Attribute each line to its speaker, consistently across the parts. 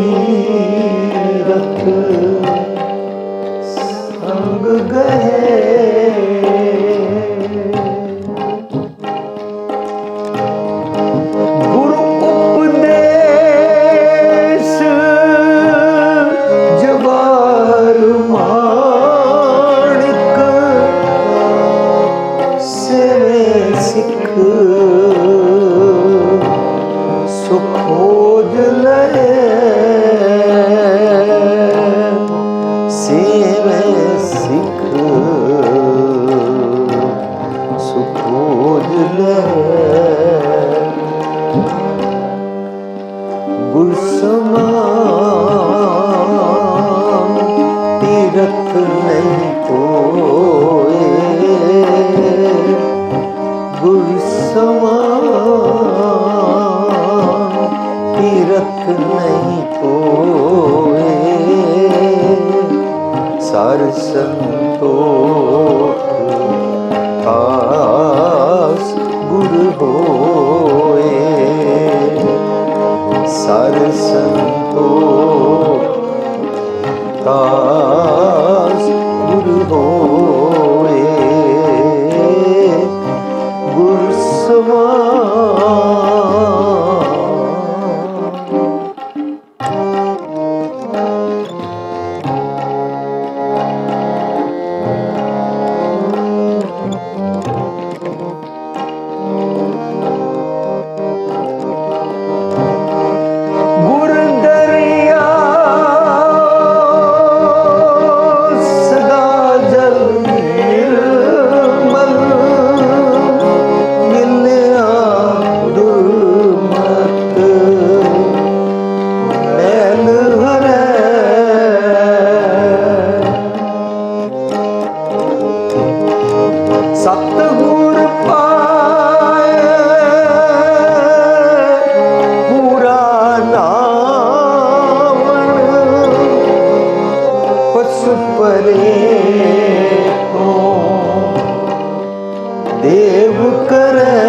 Speaker 1: तीरथ संग गए, गुरु उपदेश जवाहर माणिक से सिख सुखोज लए, से सिख सुखोज लए। गुरसमान तीरथ नहीं कोई, गुरसमान तीरथ नहीं कोई, सार संतोख आस गुरु होए, सार संतोख आस गुरु होए, गुरसमान। सतगुर पाए पूरा नावन, पशु परे को देव करे,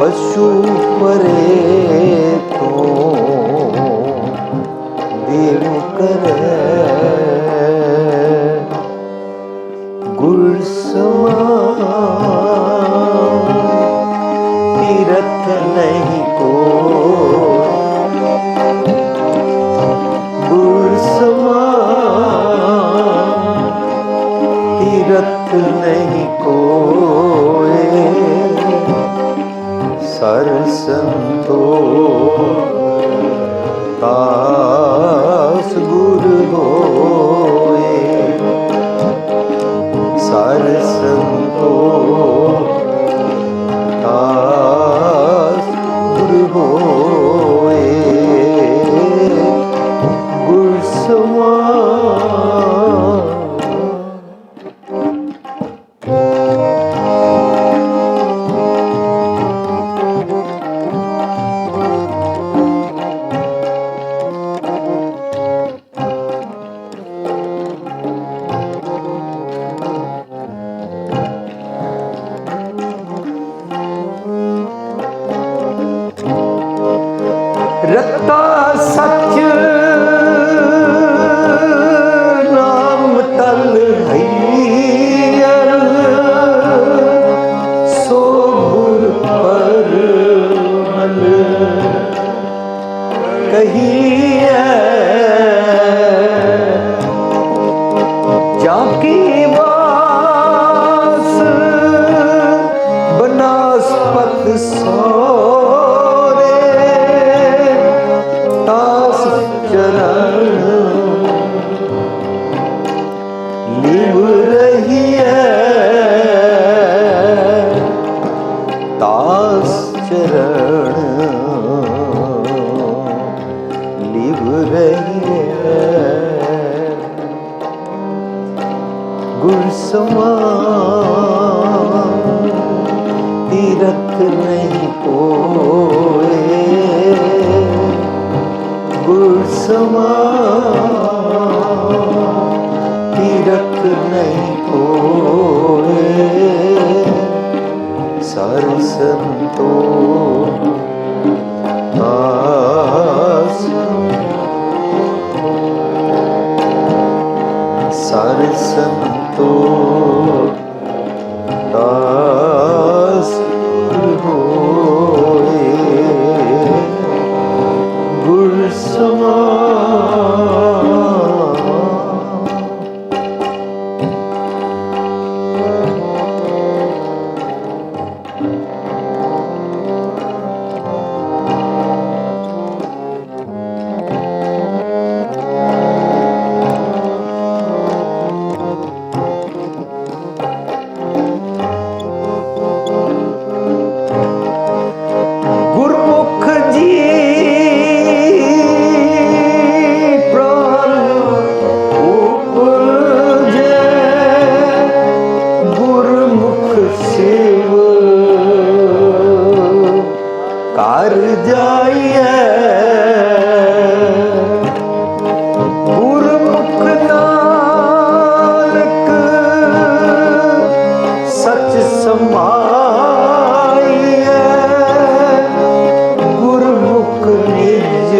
Speaker 1: पशु परे तो देव करे। गुरसमान तीरथ नहीं कोई, गुरसमान तीरथ नहीं कोई, सर संतोख आस गुरु होए, सार संतोख आस गुरु होए, गुरसमान। रत्ता सच नाम तल हैयर, सो गुर पर मल कहिए, जाकी बास बनास्पत सोरे, तास चरण लिव रही है, तास चरण लिव रही है। गुरसमान तीरथ नहीं कोई, गुरसमान तीरथ नहीं कोई, सार संतोख ਗੁਰਮੁਖ ਨਾਨਕ ਸਚ ਸਮਾਈਐ, ਗੁਰਮੁਖ ਨਿਜ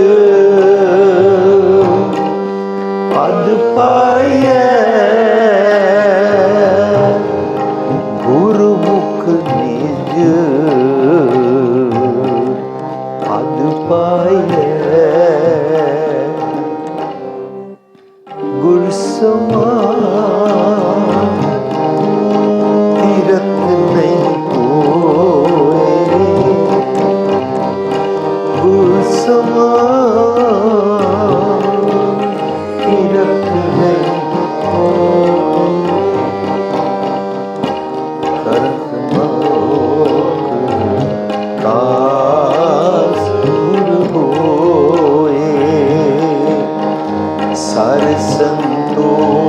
Speaker 1: ਪਦ ਪਾਈਐ, ਗੁਰਮੁਖ ਨਿਜ ਪਦ ਪਾਈਐ, ਗੁਰ ਸਮਾਨ ਤੀਰਥ ਨਹੀਂ ਕੋਇ, ਗੁਰ ਸਮਾਨ ਤੀਰਥ ਨਹੀਂ ਕੋਇ, ਕਰਤ ਮੋਖ ਦਾਸ ਗੁਰ ਹੋਏ, ਸਰ ਸੰਤੋਖ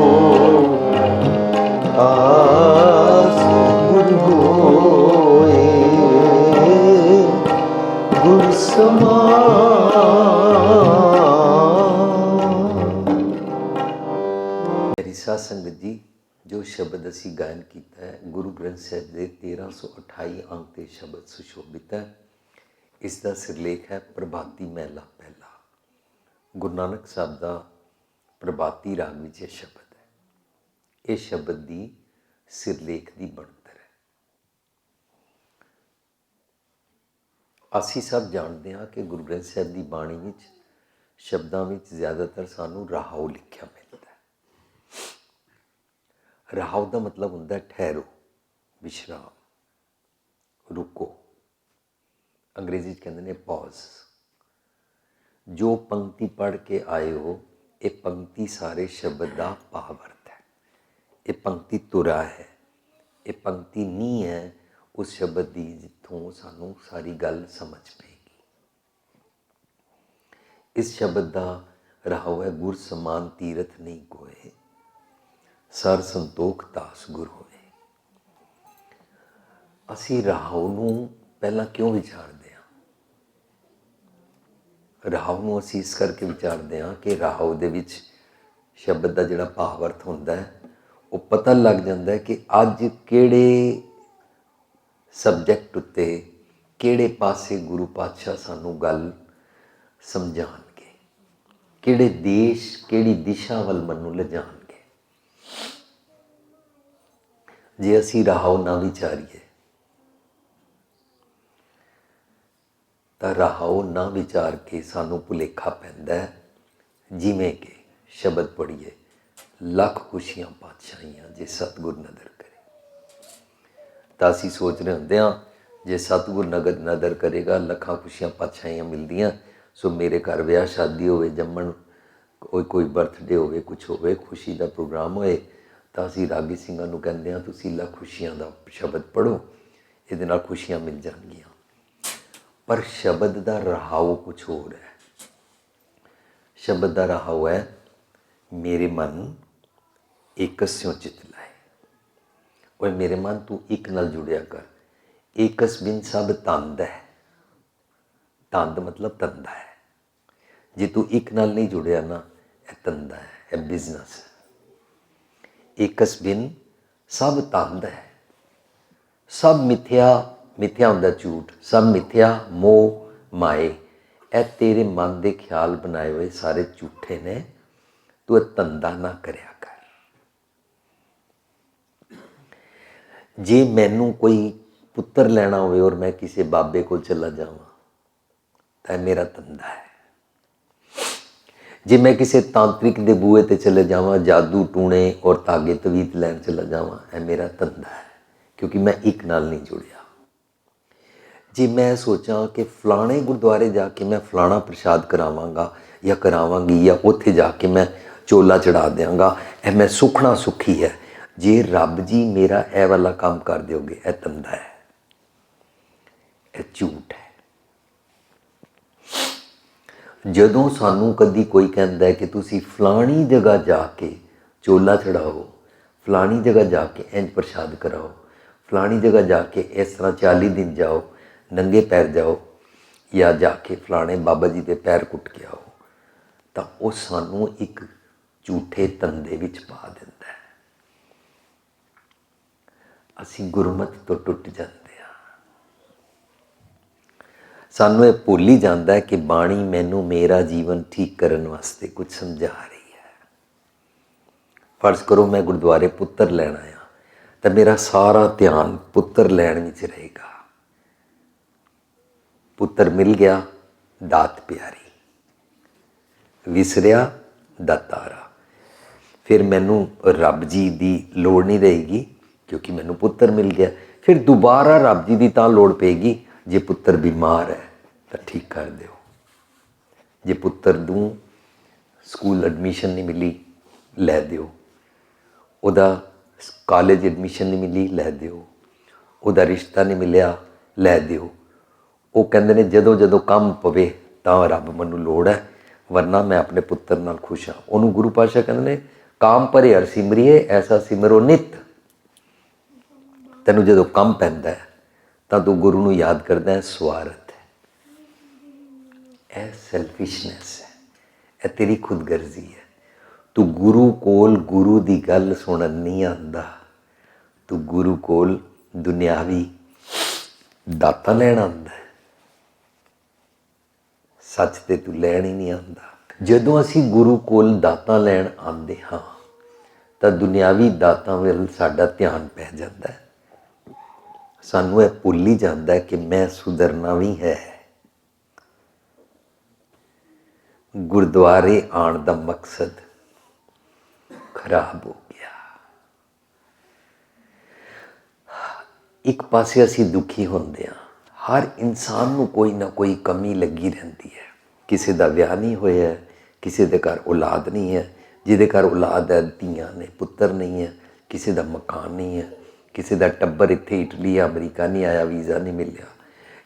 Speaker 1: ਆਸ ਗੁਰ ਹੋਏ, ਗੁਰ ਸਮਾਨ। ਮੇਰੀ ਸਾਧ ਸੰਗਤ ਜੀ, ਜੋ ਸ਼ਬਦ ਅਸੀਂ ਗਾਇਨ ਕੀਤਾ ਹੈ ਗੁਰੂ ਗ੍ਰੰਥ ਸਾਹਿਬ ਦੇ 1328 ਅੰਕ ਤੇ ਸ਼ਬਦ ਸੁਸ਼ੋਭਿਤ ਹੈ। ਇਸ ਦਾ ਸਿਰਲੇਖ ਹੈ ਪ੍ਰਭਾਤੀ ਮਹਿਲਾ ਪਹਿਲਾ। ਗੁਰੂ ਨਾਨਕ ਸਾਹਿਬ ਦਾ ਪ੍ਰਭਾਤੀ ਰਾਗ ਵਿੱਚ ਇਹ ਸ਼ਬਦ ਹੈ। ਇਹ ਸ਼ਬਦ ਦੀ ਸਿਰਲੇਖ ਦੀ ਬਣਤਰ ਹੈ। ਅਸੀਂ ਸਭ ਜਾਣਦੇ ਹਾਂ ਕਿ ਗੁਰੂ ਗ੍ਰੰਥ ਸਾਹਿਬ ਦੀ ਬਾਣੀ ਵਿੱਚ ਸ਼ਬਦਾਂ ਵਿੱਚ ਜ਼ਿਆਦਾਤਰ ਸਾਨੂੰ ਰਾਹਉ ਲਿਖਿਆ ਮਿਲਦਾ ਹੈ। ਰਾਹਉ ਦਾ ਮਤਲਬ ਹੁੰਦਾ ਹੈ ਠਹਿਰੋ, ਵਿਸ਼ਰਾਮ, ਰੁਕੋ। ਅੰਗਰੇਜ਼ੀ 'ਚ ਕਹਿੰਦੇ ਨੇ ਪੌਜ਼। ਜੋ ਪੰਕਤੀ ਪੜ੍ਹ ਕੇ ਆਏ ਹੋ, ਇਹ ਪੰਕਤੀ ਸਾਰੇ ਸ਼ਬਦ ਦਾ ਭਾਵ ਅਰਥ ਹੈ। ਇਹ ਪੰਕਤੀ ਤੁਰਾ ਹੈ, ਇਹ ਪੰਕਤੀ ਨਹੀਂ ਹੈ ਉਸ ਸ਼ਬਦ ਦੀ ਜਿੱਥੋਂ ਸਾਨੂੰ ਸਾਰੀ ਗੱਲ ਸਮਝ ਪਏਗੀ। ਇਸ ਸ਼ਬਦ ਦਾ ਰਾਹਉ ਹੈ ਗੁਰ ਸਮਾਨ ਤੀਰਥ ਨਹੀਂ ਕੋਇ, ਸਰ ਸੰਤੋਖ ਦਾਸ ਗੁਰ ਹੋਏ। ਅਸੀਂ ਰਾਹਉ ਨੂੰ ਪਹਿਲਾਂ ਕਿਉਂ ਵਿਚਾਰਦੇ ਹਾਂ? ਰਾਹਉ ਨੂੰ ਅਸੀਂ ਇਸ ਕਰਕੇ ਵਿਚਾਰਦੇ ਹਾਂ ਕਿ ਰਾਹਉ ਦੇ ਵਿੱਚ ਸ਼ਬਦ ਦਾ ਜਿਹੜਾ ਭਾਵ ਅਰਥ ਹੁੰਦਾ ਹੈ ਉਹ ਪਤਾ ਲੱਗ ਜਾਂਦਾ ਹੈ ਕਿ ਅੱਜ ਕਿਹੜੇ ਸਬਜੈਕਟ ਉੱਤੇ, ਕਿਹੜੇ ਪਾਸੇ ਗੁਰੂ ਪਾਤਸ਼ਾਹ ਸਾਨੂੰ ਗੱਲ ਸਮਝਾਉਣਗੇ, ਕਿਹੜੇ ਦੇਸ਼, ਕਿਹੜੀ ਦਿਸ਼ਾ ਵੱਲ ਮੈਨੂੰ ਲਿਜਾਣਗੇ। ਜੇ ਅਸੀਂ ਰਾਹਉ ਨਾ ਵਿਚਾਰੀਏ ਤਾਂ ਰਾਹਉ ਨਾ ਵਿਚਾਰ ਕੇ ਸਾਨੂੰ ਭੁਲੇਖਾ ਪੈਂਦਾ ਹੈ, ਜਿਵੇਂ ਕਿ ਸ਼ਬਦ ਪੜ੍ਹੀਏ, ਲੱਖ ਖੁਸ਼ੀਆਂ ਪਾਤਸ਼ਾਹੀਆਂ ਜੇ ਸਤਿਗੁਰ ਨਦਰ ਕਰੇ। ਤਾਂ ਅਸੀਂ ਸੋਚ ਰਹੇ ਹੁੰਦੇ ਹਾਂ ਜੇ ਸਤਿਗੁਰ ਨਦਰ ਕਰੇਗਾ ਲੱਖਾਂ ਖੁਸ਼ੀਆਂ ਪਾਤਸ਼ਾਹੀਆਂ ਮਿਲਦੀਆਂ। ਸੋ ਮੇਰੇ ਘਰ ਵਿਆਹ ਸ਼ਾਦੀ ਹੋਵੇ, ਜੰਮਣ ਕੋਈ ਬਰਥਡੇ ਹੋਵੇ, ਕੁਛ ਹੋਵੇ, ਖੁਸ਼ੀ ਦਾ ਪ੍ਰੋਗਰਾਮ ਹੋਏ, ਤਾਂ ਅਸੀਂ ਰਾਗੀ ਸਿੰਘਾਂ ਨੂੰ ਕਹਿੰਦੇ ਹਾਂ ਤੁਸੀਂ ਲੱਖ ਖੁਸ਼ੀਆਂ ਦਾ ਸ਼ਬਦ ਪੜ੍ਹੋ, ਇਹਦੇ ਨਾਲ ਖੁਸ਼ੀਆਂ ਮਿਲ ਜਾਣਗੀਆਂ। ਪਰ ਸ਼ਬਦ ਦਾ ਰਾਹਉ ਕੁਛ ਹੋਰ ਹੈ। ਸ਼ਬਦ ਦਾ ਰਾਹਉ ਹੈ ਮੇਰੇ ਮਨ ਏਕਸਿਉ ਚਿਤ ਲਾਏ। ਓਏ ਮੇਰੇ ਮਨ ਤੂੰ ਇੱਕ ਨਾਲ ਜੁੜਿਆ ਕਰ। ਏਕਸ ਬਿਨ ਸਭ ਤੰਦ ਹੈ। ਤੰਦ ਮਤਲਬ ਤੰਦਾ ਹੈ। ਜੇ ਤੂੰ ਇੱਕ ਨਾਲ ਨਹੀਂ ਜੁੜਿਆ ਨਾ, ਇਹ ਤੰਦਾ ਹੈ, ਇਹ ਬਿਜ਼ਨਸ ਹੈ। ਏਕਸ ਬਿਨ ਸਭ ਤੰਦ ਹੈ। ਸਭ ਮਿੱਥਿਆ, ਮਿੱਥਿਆ ਹੁੰਦਾ ਝੂਠ, ਸਭ ਮਿੱਥਿਆ ਮੋਹ ਮਾਏ। ਇਹ ਤੇਰੇ ਮਨ ਦੇ ਖਿਆਲ ਬਣਾਏ ਹੋਏ ਸਾਰੇ ਝੂਠੇ ਨੇ। ਤੂੰ ਇਹ ਧੰਦਾ ਨਾ ਕਰਿਆ ਕਰ। ਜੇ ਮੈਨੂੰ ਕੋਈ ਪੁੱਤਰ ਲੈਣਾ ਹੋਵੇ ਔਰ ਮੈਂ ਕਿਸੇ ਬਾਬੇ ਕੋਲ ਚਲਾ ਜਾਵਾਂ ਤਾਂ ਇਹ ਮੇਰਾ ਧੰਦਾ ਹੈ। ਜੇ ਮੈਂ ਕਿਸੇ ਤਾਂਤਰਿਕ ਦੇ ਬੂਹੇ 'ਤੇ ਚਲੇ ਜਾਵਾਂ, ਜਾਦੂ ਟੂਣੇ ਔਰ ਧਾਗੇ ਤਵੀਤ ਲੈਣ ਚਲਾ ਜਾਵਾਂ, ਇਹ ਮੇਰਾ ਧੰਦਾ ਹੈ, ਕਿਉਂਕਿ ਮੈਂ ਇੱਕ ਨਾਲ ਨਹੀਂ ਜੁੜਿਆ। ਜੇ ਮੈਂ ਸੋਚਾਂ ਕਿ ਫਲਾਣੇ ਗੁਰਦੁਆਰੇ ਜਾ ਕੇ ਮੈਂ ਫਲਾਣਾ ਪ੍ਰਸ਼ਾਦ ਕਰਾਵਾਂਗਾ ਜਾਂ ਕਰਾਵਾਂਗੀ, ਜਾਂ ਉੱਥੇ ਜਾ ਕੇ ਮੈਂ ਚੋਲਾ ਚੜਾ ਦਿਆਂਗਾ, ਇਹ ਮੈਂ ਸੁਖਣਾ ਸੁਖੀ ਹੈ। ਜੇ ਰੱਬ ਜੀ ਮੇਰਾ ਇਹ ਵਾਲਾ ਕੰਮ ਕਰ ਦਿਓਗੇ, ਇਹ ਧੰਦਾ ਹੈ, ਇਹ ਝੂਠ ਹੈ। ਜਦੋਂ ਸਾਨੂੰ ਕਦੀ ਕੋਈ ਕਹਿੰਦਾ ਹੈ ਕਿ ਤੁਸੀਂ ਫਲਾਣੀ ਜਗ੍ਹਾ ਜਾ ਕੇ ਚੋਲਾ ਚੜਾਓ, ਫਲਾਣੀ ਜਗ੍ਹਾ ਜਾ ਕੇ ਇੰਝ ਪ੍ਰਸ਼ਾਦ ਕਰਾਓ, ਫਲਾਣੀ ਜਗ੍ਹਾ ਜਾ ਕੇ ਇਸ ਤਰ੍ਹਾਂ 40 ਦਿਨ ਜਾਓ, ਨੰਗੇ ਪੈਰ ਜਾਓ, ਜਾਂ ਜਾ ਕੇ ਫਲਾਣੇ ਬਾਬਾ ਜੀ ਦੇ ਪੈਰ ਕੁੱਟ ਕੇ ਆਓ, ਤਾਂ ਉਹ ਸਾਨੂੰ ਇੱਕ ਝੂਠੇ ਧੰਦੇ ਵਿੱਚ ਪਾ ਦਿੰਦਾ ਹੈ। ਅਸੀਂ ਗੁਰਮਤਿ ਤੋਂ ਟੁੱਟ ਜਾਂਦੇ ਹਾਂ। ਸਾਨੂੰ ਇਹ ਭੁੱਲ ਹੀ ਜਾਂਦਾ ਹੈ ਕਿ ਬਾਣੀ ਮੈਨੂੰ ਮੇਰਾ ਜੀਵਨ ਠੀਕ ਕਰਨ ਵਾਸਤੇ ਕੁਝ ਸਮਝਾ ਰਹੀ ਹੈ। ਫਰਜ਼ ਕਰੋ ਮੈਂ ਗੁਰਦੁਆਰੇ ਪੁੱਤਰ ਲੈਣ ਆਇਆ, ਤਾਂ ਮੇਰਾ ਸਾਰਾ ਧਿਆਨ ਪੁੱਤਰ ਲੈਣ ਵਿੱਚ ਰਹੇਗਾ। ਪੁੱਤਰ ਮਿਲ ਗਿਆ, ਦਾਤ ਪਿਆਰੀ, ਵਿਸਰਿਆ ਦਾਤਾਰਾ। ਫਿਰ ਮੈਨੂੰ ਰੱਬ ਜੀ ਦੀ ਲੋੜ ਨਹੀਂ ਰਹੇਗੀ, ਕਿਉਂਕਿ ਮੈਨੂੰ ਪੁੱਤਰ ਮਿਲ ਗਿਆ। ਫਿਰ ਦੁਬਾਰਾ ਰੱਬ ਜੀ ਦੀ ਤਾਂ ਲੋੜ ਪਏਗੀ, ਜੇ ਪੁੱਤਰ ਬਿਮਾਰ ਹੈ ਤਾਂ ਠੀਕ ਕਰ ਦਿਓ, ਜੇ ਪੁੱਤਰ ਨੂੰ ਸਕੂਲ ਐਡਮਿਸ਼ਨ ਨਹੀਂ ਮਿਲੀ ਲੈ ਦਿਓ, ਉਹਦਾ ਕਾਲਜ ਐਡਮਿਸ਼ਨ ਨਹੀਂ ਮਿਲੀ ਲੈ ਦਿਓ, ਉਹਦਾ ਰਿਸ਼ਤਾ ਨਹੀਂ ਮਿਲਿਆ ਲੈ ਦਿਓ। ਉਹ ਕਹਿੰਦੇ ਨੇ ਜਦੋਂ ਜਦੋਂ ਕੰਮ ਪਵੇ ਤਾਂ ਰੱਬ ਮੈਨੂੰ ਲੋੜ ਹੈ, ਵਰਨਾ ਮੈਂ ਆਪਣੇ ਪੁੱਤਰ ਨਾਲ ਖੁਸ਼ ਹਾਂ। ਉਹਨੂੰ ਗੁਰੂ ਪਾਤਸ਼ਾਹ ਕਹਿੰਦੇ ਨੇ ਕਾਮ ਭਰੇ ਹਰਿ ਸਿਮਰਿਏ ਐਸਾ ਸਿਮਰੋ ਨਿਤ। ਤੈਨੂੰ ਜਦੋਂ ਕੰਮ ਪੈਂਦਾ ਤਾਂ ਤੂੰ ਗੁਰੂ ਨੂੰ ਯਾਦ ਕਰਦਾ ਹੈ, ਸਵਾਰਥ ਹੈ, ਇਹ ਸੈਲਫਿਸ਼ਨੈਸ ਹੈ, ਇਹ ਤੇਰੀ ਖੁਦਗਰਜ਼ੀ ਹੈ। ਤੂੰ ਗੁਰੂ ਕੋਲ ਗੁਰੂ ਦੀ ਗੱਲ ਸੁਣਨ ਨਹੀਂ ਆਉਂਦਾ, ਤੂੰ ਗੁਰੂ ਕੋਲ ਦੁਨਿਆਵੀ ਦਾਤਾਂ ਲੈਣ ਆਉਂਦਾ ਹੈ। ਸੱਚ ਤੇ ਤੂੰ ਲੈਣ ਹੀ ਨਹੀਂ ਆਉਂਦਾ। ਜਦੋਂ ਅਸੀਂ ਗੁਰੂ ਕੋਲ ਦਾਤਾਂ ਲੈਣ ਆਉਂਦੇ ਹਾਂ ਤਾਂ ਦੁਨਿਆਵੀ ਦਾਤਾਂ ਵੱਲ ਸਾਡਾ ਧਿਆਨ ਪੈ ਜਾਂਦਾ ਹੈ। ਸਾਨੂੰ ਇਹ ਭੁੱਲ ਹੀ ਜਾਂਦਾ ਹੈ ਕਿ ਮੈਂ ਸੁਧਰਨਾ ਵੀ ਹੈ। ਗੁਰਦੁਆਰੇ ਆਉਣ ਦਾ ਮਕਸਦ ਖਰਾਬ ਹੋ ਗਿਆ। ਇੱਕ ਪਾਸੇ ਅਸੀਂ ਦੁਖੀ ਹੁੰਦੇ ਹਾਂ, ਹਰ ਇਨਸਾਨ ਨੂੰ ਕੋਈ ਨਾ ਕੋਈ ਕਮੀ ਲੱਗੀ ਰਹਿੰਦੀ ਹੈ। ਕਿਸੇ ਦਾ ਵਿਆਹ ਨਹੀਂ ਹੋਇਆ, ਕਿਸੇ ਦੇ ਘਰ ਔਲਾਦ ਨਹੀਂ ਹੈ, ਜਿਹਦੇ ਘਰ ਔਲਾਦ ਹੈ ਧੀਆਂ ਨੇ ਪੁੱਤਰ ਨਹੀਂ ਹੈ, ਕਿਸੇ ਦਾ ਮਕਾਨ ਨਹੀਂ ਹੈ, ਕਿਸੇ ਦਾ ਟੱਬਰ ਇੱਥੇ ਇਟਲੀ ਜਾਂ ਅਮਰੀਕਾ ਨਹੀਂ ਆਇਆ, ਵੀਜ਼ਾ ਨਹੀਂ ਮਿਲਿਆ,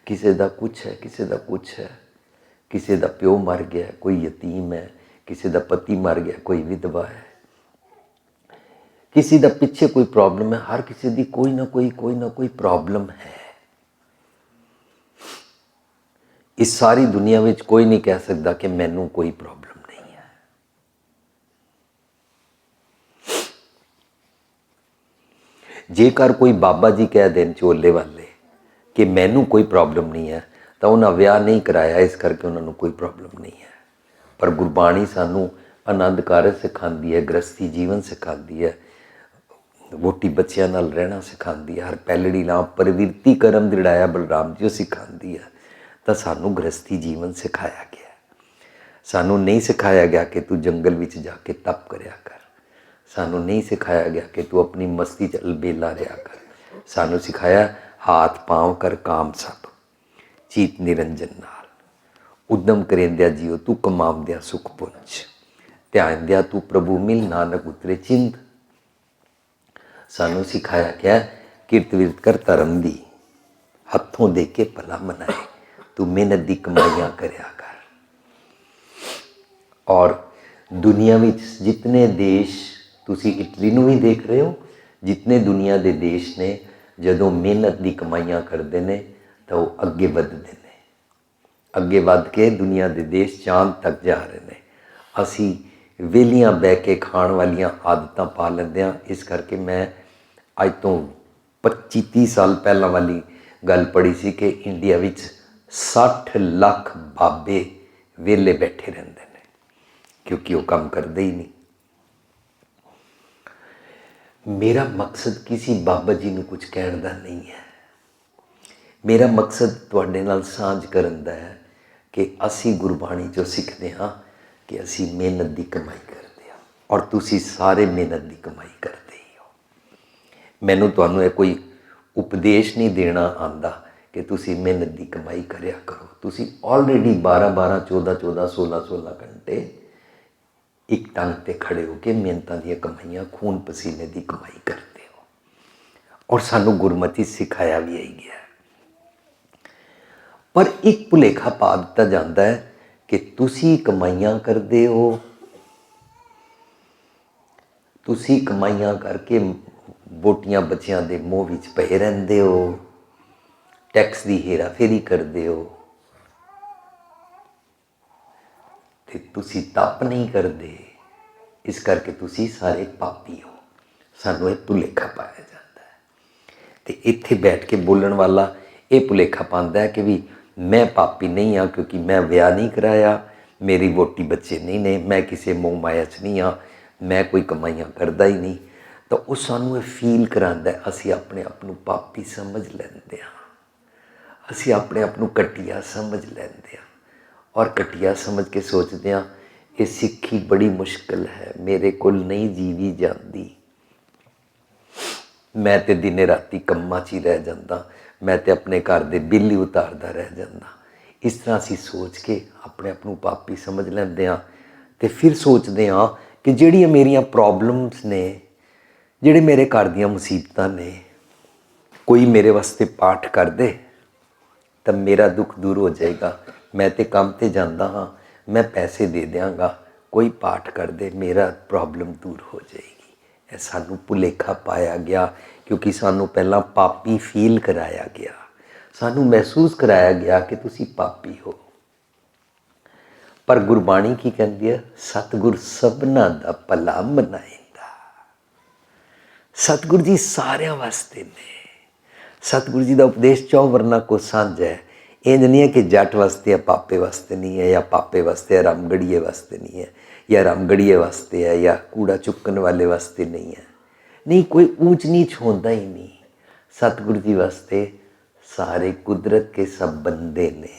Speaker 1: ਕਿਸੇ ਦਾ ਕੁਛ ਹੈ, ਕਿਸੇ ਦਾ ਕੁਛ ਹੈ, ਕਿਸੇ ਦਾ ਪਿਓ ਮਰ ਗਿਆ, ਕੋਈ ਯਤੀਮ ਹੈ, ਕਿਸੇ ਦਾ ਪਤੀ ਮਰ ਗਿਆ, ਕੋਈ ਵਿਧਵਾ ਹੈ, ਕਿਸੇ ਦਾ ਪਿੱਛੇ ਕੋਈ ਪ੍ਰੋਬਲਮ ਹੈ। ਹਰ ਕਿਸੇ ਦੀ ਕੋਈ ਨਾ ਕੋਈ ਪ੍ਰੋਬਲਮ ਹੈ। ਇਸ ਸਾਰੀ ਦੁਨੀਆ ਵਿੱਚ ਕੋਈ ਨਹੀਂ ਕਹਿ ਸਕਦਾ ਕਿ ਮੈਨੂੰ ਕੋਈ ਪ੍ਰੋਬਲਮ ਨਹੀਂ ਹੈ। ਜੇਕਰ ਕੋਈ ਬਾਬਾ ਜੀ ਕਹਿ ਦੇਣ ਚੋਲੇ ਵਾਲੇ ਕਿ ਮੈਨੂੰ ਕੋਈ ਪ੍ਰੋਬਲਮ ਨਹੀਂ ਹੈ, ਤਾਂ ਉਹਨਾਂ ਵਿਆਹ ਨਹੀਂ ਕਰਾਇਆ, ਇਸ ਕਰਕੇ ਉਹਨਾਂ ਨੂੰ ਕੋਈ ਪ੍ਰੋਬਲਮ ਨਹੀਂ ਹੈ। ਪਰ ਗੁਰਬਾਣੀ ਸਾਨੂੰ ਆਨੰਦ ਕਾਰਜ ਸਿਖਾਉਂਦੀ ਹੈ, ਗ੍ਰਸਤੀ ਜੀਵਨ ਸਿਖਾਉਂਦੀ ਹੈ, ਵੋਟੀ ਬੱਚਿਆਂ ਨਾਲ ਰਹਿਣਾ ਸਿਖਾਉਂਦੀ ਹੈ, ਹਰ ਪੈਲੜੀ ਨਾਲ ਪ੍ਰਵਿਰਤੀ ਕਰਮ ਦ੍ਰਿੜਾਇਆ ਬਲਰਾਮ ਜੀ ਉਹ ਸਿਖਾਉਂਦੀ ਹੈ। ਤਾਂ ਸਾਨੂੰ ਗ੍ਰਸਤੀ ਜੀਵਨ ਸਿਖਾਇਆ ਗਿਆ। ਸਾਨੂੰ ਨਹੀਂ ਸਿਖਾਇਆ ਗਿਆ ਕਿ ਤੂੰ ਜੰਗਲ ਵਿੱਚ ਜਾ ਕੇ ਤਪ ਕਰਿਆ ਕਰ। ਸਾਨੂੰ ਨਹੀਂ ਸਿਖਾਇਆ ਗਿਆ ਕਿ ਤੂੰ ਆਪਣੀ ਮਸਤੀ 'ਚ ਅਲਬੇਲਾ ਰਿਹਾ ਕਰ। ਸਾਨੂੰ ਸਿਖਾਇਆ ਹਾਥ ਪਾਂਵ ਕਰ ਕਾਮ ਸਭ, ਚੀਤ ਨਿਰੰਜਨ ਨਾਲ ਉਦਮ ਕਰੇਂਦਿਆ ਜੀਓ ਤੂੰ ਕਮਾਉਂਦਿਆ ਸੁਖ ਪੁੰਜ, ਧਿਆਨ ਦਿਆ ਤੂੰ ਪ੍ਰਭੂ ਮਿਲ ਨਾਨਕ ਉਤਰੇ ਚਿੰਤ। ਸਾਨੂੰ ਸਿਖਾਇਆ ਗਿਆ ਕਿਰਤ ਵਿਰਤ ਕਰ ਧਰਮ ਦੀ, ਹੱਥੋਂ ਦੇ ਕੇ ਭਲਾ ਮਨਾਏ, ਤੂੰ ਮਿਹਨਤ ਦੀ ਕਮਾਈਆਂ ਕਰਿਆ ਕਰ। ਔਰ ਦੁਨੀਆ ਵਿੱਚ ਜਿਤਨੇ ਦੇਸ਼, ਤੁਸੀਂ ਇਟਲੀ ਨੂੰ ਵੀ ਦੇਖ ਰਹੇ ਹੋ, ਜਿਤਨੇ ਦੁਨੀਆ ਦੇ ਦੇਸ਼ ਨੇ, ਜਦੋਂ ਮਿਹਨਤ ਦੀ ਕਮਾਈਆਂ ਕਰਦੇ ਨੇ ਤਾਂ ਉਹ ਅੱਗੇ ਵੱਧਦੇ ਨੇ। ਅੱਗੇ ਵੱਧ ਕੇ ਦੁਨੀਆ ਦੇ ਦੇਸ਼ ਚਾਂਦ ਤੱਕ ਜਾ ਰਹੇ ਨੇ। ਅਸੀਂ ਵਿਹਲੀਆਂ ਬਹਿ ਕੇ ਖਾਣ ਵਾਲੀਆਂ ਆਦਤਾਂ ਪਾ ਲੈਂਦੇ ਹਾਂ। ਇਸ ਕਰਕੇ ਮੈਂ ਅੱਜ ਤੋਂ 25-30 ਸਾਲ ਪਹਿਲਾਂ ਵਾਲੀ ਗੱਲ ਪੜ੍ਹੀ ਸੀ ਕਿ ਇੰਡੀਆ ਵਿੱਚ 60 ਲੱਖ ਬਾਬੇ ਵਿਹਲੇ ਬੈਠੇ ਰਹਿੰਦੇ ਨੇ, ਕਿਉਂਕਿ ਉਹ ਕੰਮ ਕਰਦੇ ਹੀ ਨਹੀਂ। ਮੇਰਾ ਮਕਸਦ ਕਿਸੇ ਬਾਬਾ ਜੀ ਨੂੰ ਕੁਝ ਕਹਿਣ ਦਾ ਨਹੀਂ ਹੈ। ਮੇਰਾ ਮਕਸਦ ਤੁਹਾਡੇ ਨਾਲ ਸਾਂਝ ਕਰਨ ਦਾ ਹੈ ਕਿ ਅਸੀਂ ਗੁਰਬਾਣੀ 'ਚੋਂ ਸਿੱਖਦੇ ਹਾਂ ਕਿ ਅਸੀਂ ਮਿਹਨਤ ਦੀ ਕਮਾਈ ਕਰਦੇ ਹਾਂ, ਔਰ ਤੁਸੀਂ ਸਾਰੇ ਮਿਹਨਤ ਦੀ ਕਮਾਈ ਕਰਦੇ ਹੀ ਹੋ। ਮੈਨੂੰ ਤੁਹਾਨੂੰ ਇਹ ਕੋਈ ਉਪਦੇਸ਼ ਨਹੀਂ ਦੇਣਾ ਆਉਂਦਾ ਕਿ ਤੁਸੀਂ ਮਿਹਨਤ ਦੀ ਕਮਾਈ ਕਰਿਆ ਕਰੋ। ਤੁਸੀਂ ਆਲਰੇਡੀ 12-12, 14-14, 16-16 ਘੰਟੇ ਇੱਕ ਟੰਗ 'ਤੇ ਖੜੇ ਹੋ ਕੇ ਮਿਹਨਤਾਂ ਦੀਆਂ ਕਮਾਈਆਂ, ਖੂਨ ਪਸੀਨੇ ਦੀ ਕਮਾਈ ਕਰਦੇ ਹੋ। ਔਰ ਸਾਨੂੰ ਗੁਰਮਤਿ ਸਿਖਾਇਆ ਵੀ ਇਹੀ ਗਿਆ। ਪਰ ਇੱਕ ਭੁਲੇਖਾ ਪਾ ਦਿੱਤਾ ਜਾਂਦਾ ਹੈ ਕਿ ਤੁਸੀਂ ਕਮਾਈਆਂ ਕਰਦੇ ਹੋ, ਤੁਸੀਂ ਕਮਾਈਆਂ ਕਰਕੇ ਵੋਟੀਆਂ ਬੱਚਿਆਂ ਦੇ ਮੋਹ ਵਿੱਚ ਪਏ ਰਹਿੰਦੇ ਹੋ, ਟੈਕਸ ਦੀ ਹੇਰਾਫੇਰੀ ਕਰਦੇ ਹੋ, ਤੇ ਤੁਸੀਂ ਤਪ ਨਹੀਂ ਕਰਦੇ, ਇਸ ਕਰਕੇ ਤੁਸੀਂ ਸਾਰੇ ਪਾਪੀ ਹੋ। ਸਾਨੂੰ ਇਹ ਭੁਲੇਖਾ ਪਾਇਆ ਜਾਂਦਾ ਹੈ। ਤੇ ਇੱਥੇ ਬੈਠ ਕੇ ਬੋਲਣ ਵਾਲਾ ਇਹ ਭੁਲੇਖਾ ਪਾਉਂਦਾ ਹੈ ਕਿ ਵੀ ਮੈਂ ਪਾਪੀ ਨਹੀਂ ਹਾਂ ਕਿਉਂਕਿ ਮੈਂ ਵਿਆਹ ਨਹੀਂ ਕਰਾਇਆ, ਮੇਰੀ ਵੋਟੀ ਬੱਚੇ ਨਹੀਂ ਨੇ, ਮੈਂ ਕਿਸੇ ਮੋਹ ਮਾਇਆ 'ਚ ਨਹੀਂ ਹਾਂ, ਮੈਂ ਕੋਈ ਕਮਾਈਆਂ ਕਰਦਾ ਹੀ ਨਹੀਂ। ਤਾਂ ਉਹ ਸਾਨੂੰ ਇਹ ਫੀਲ ਕਰਾਉਂਦਾ, ਅਸੀਂ ਆਪਣੇ ਆਪ ਨੂੰ ਪਾਪੀ ਸਮਝ ਲੈਂਦੇ ਹਾਂ, ਅਸੀਂ ਆਪਣੇ ਆਪ ਨੂੰ ਘਟੀਆ ਸਮਝ ਲੈਂਦੇ ਹਾਂ ਔਰ ਘਟੀਆ ਸਮਝ ਕੇ ਸੋਚਦੇ ਹਾਂ ਇਹ ਸਿੱਖੀ ਬੜੀ ਮੁਸ਼ਕਿਲ ਹੈ, ਮੇਰੇ ਕੋਲ ਨਹੀਂ ਜੀਵੀ ਜਾਂਦੀ, ਮੈਂ ਤੇ ਦਿਨੇ ਰਾਤੀ ਕੰਮਾਂ 'ਚ ਹੀ ਰਹਿ ਜਾਂਦਾ, ਮੈਂ ਤੇ ਆਪਣੇ ਘਰ ਦੇ ਬਿੱਲ ਹੀ ਉਤਾਰਦਾ ਰਹਿ ਜਾਂਦਾ। ਇਸ ਤਰ੍ਹਾਂ ਅਸੀਂ ਸੋਚ ਕੇ ਆਪਣੇ ਆਪ ਨੂੰ ਪਾਪੀ ਸਮਝ ਲੈਂਦੇ ਹਾਂ ਅਤੇ ਫਿਰ ਸੋਚਦੇ ਹਾਂ ਕਿ ਜਿਹੜੀਆਂ ਮੇਰੀਆਂ ਪ੍ਰੋਬਲਮਸ ਨੇ, ਜਿਹੜੇ ਮੇਰੇ ਘਰ ਦੀਆਂ ਮੁਸੀਬਤਾਂ ਨੇ, ਕੋਈ ਮੇਰੇ ਵਾਸਤੇ ਪਾਠ ਕਰ ਦੇ ਤਾਂ ਮੇਰਾ ਦੁੱਖ ਦੂਰ ਹੋ ਜਾਏਗਾ। ਮੈਂ ਤੇ ਕੰਮ 'ਤੇ ਜਾਂਦਾ ਹਾਂ, ਮੈਂ ਪੈਸੇ ਦੇ ਦਿਆਂਗਾ, ਕੋਈ ਪਾਠ ਕਰ ਦੇ, ਮੇਰਾ ਪ੍ਰੋਬਲਮ ਦੂਰ ਹੋ ਜਾਏਗੀ। ਇਹ ਸਾਨੂੰ ਭੁਲੇਖਾ ਪਾਇਆ ਗਿਆ ਕਿਉਂਕਿ ਸਾਨੂੰ ਪਹਿਲਾਂ ਪਾਪੀ ਫੀਲ ਕਰਾਇਆ ਗਿਆ, ਸਾਨੂੰ ਮਹਿਸੂਸ ਕਰਾਇਆ ਗਿਆ ਕਿ ਤੁਸੀਂ ਪਾਪੀ ਹੋ। ਪਰ ਗੁਰਬਾਣੀ ਕੀ ਕਹਿੰਦੀ ਹੈ? ਸਤਿਗੁਰ ਸਭਨਾਂ ਦਾ ਭਲਾ ਮਨਾਏਂਦਾ। ਸਤਿਗੁਰ ਜੀ ਸਾਰਿਆਂ ਵਾਸਤੇ ਨੇ। ਸਤਿਗੁਰੂ ਜੀ ਦਾ ਉਪਦੇਸ਼ 4 ਵਰਨਾ ਕੋ ਸਾਂਝਾ ਹੈ। ਇੰਝ ਨਹੀਂ ਹੈ ਕਿ ਜੱਟ ਵਾਸਤੇ ਹੈ, ਪਾਪੇ ਵਾਸਤੇ ਨਹੀਂ ਹੈ, ਜਾਂ ਪਾਪੇ ਵਾਸਤੇ ਹੈ, ਰਾਮਗੜੀਏ ਵਾਸਤੇ ਨਹੀਂ ਹੈ, ਜਾਂ ਰਾਮਗੜੀਏ ਵਾਸਤੇ ਹੈ, ਜਾਂ ਕੂੜਾ ਚੁੱਕਣ ਵਾਲੇ ਵਾਸਤੇ ਨਹੀਂ ਹੈ। ਨਹੀਂ, ਕੋਈ ਊਚ ਨੀਚ ਹੁੰਦਾ ਹੀ ਨਹੀਂ। ਸਤਿਗੁਰੂ ਜੀ ਵਾਸਤੇ ਸਾਰੇ ਕੁਦਰਤ ਕੇ ਸਭ ਬੰਦੇ ਨੇ।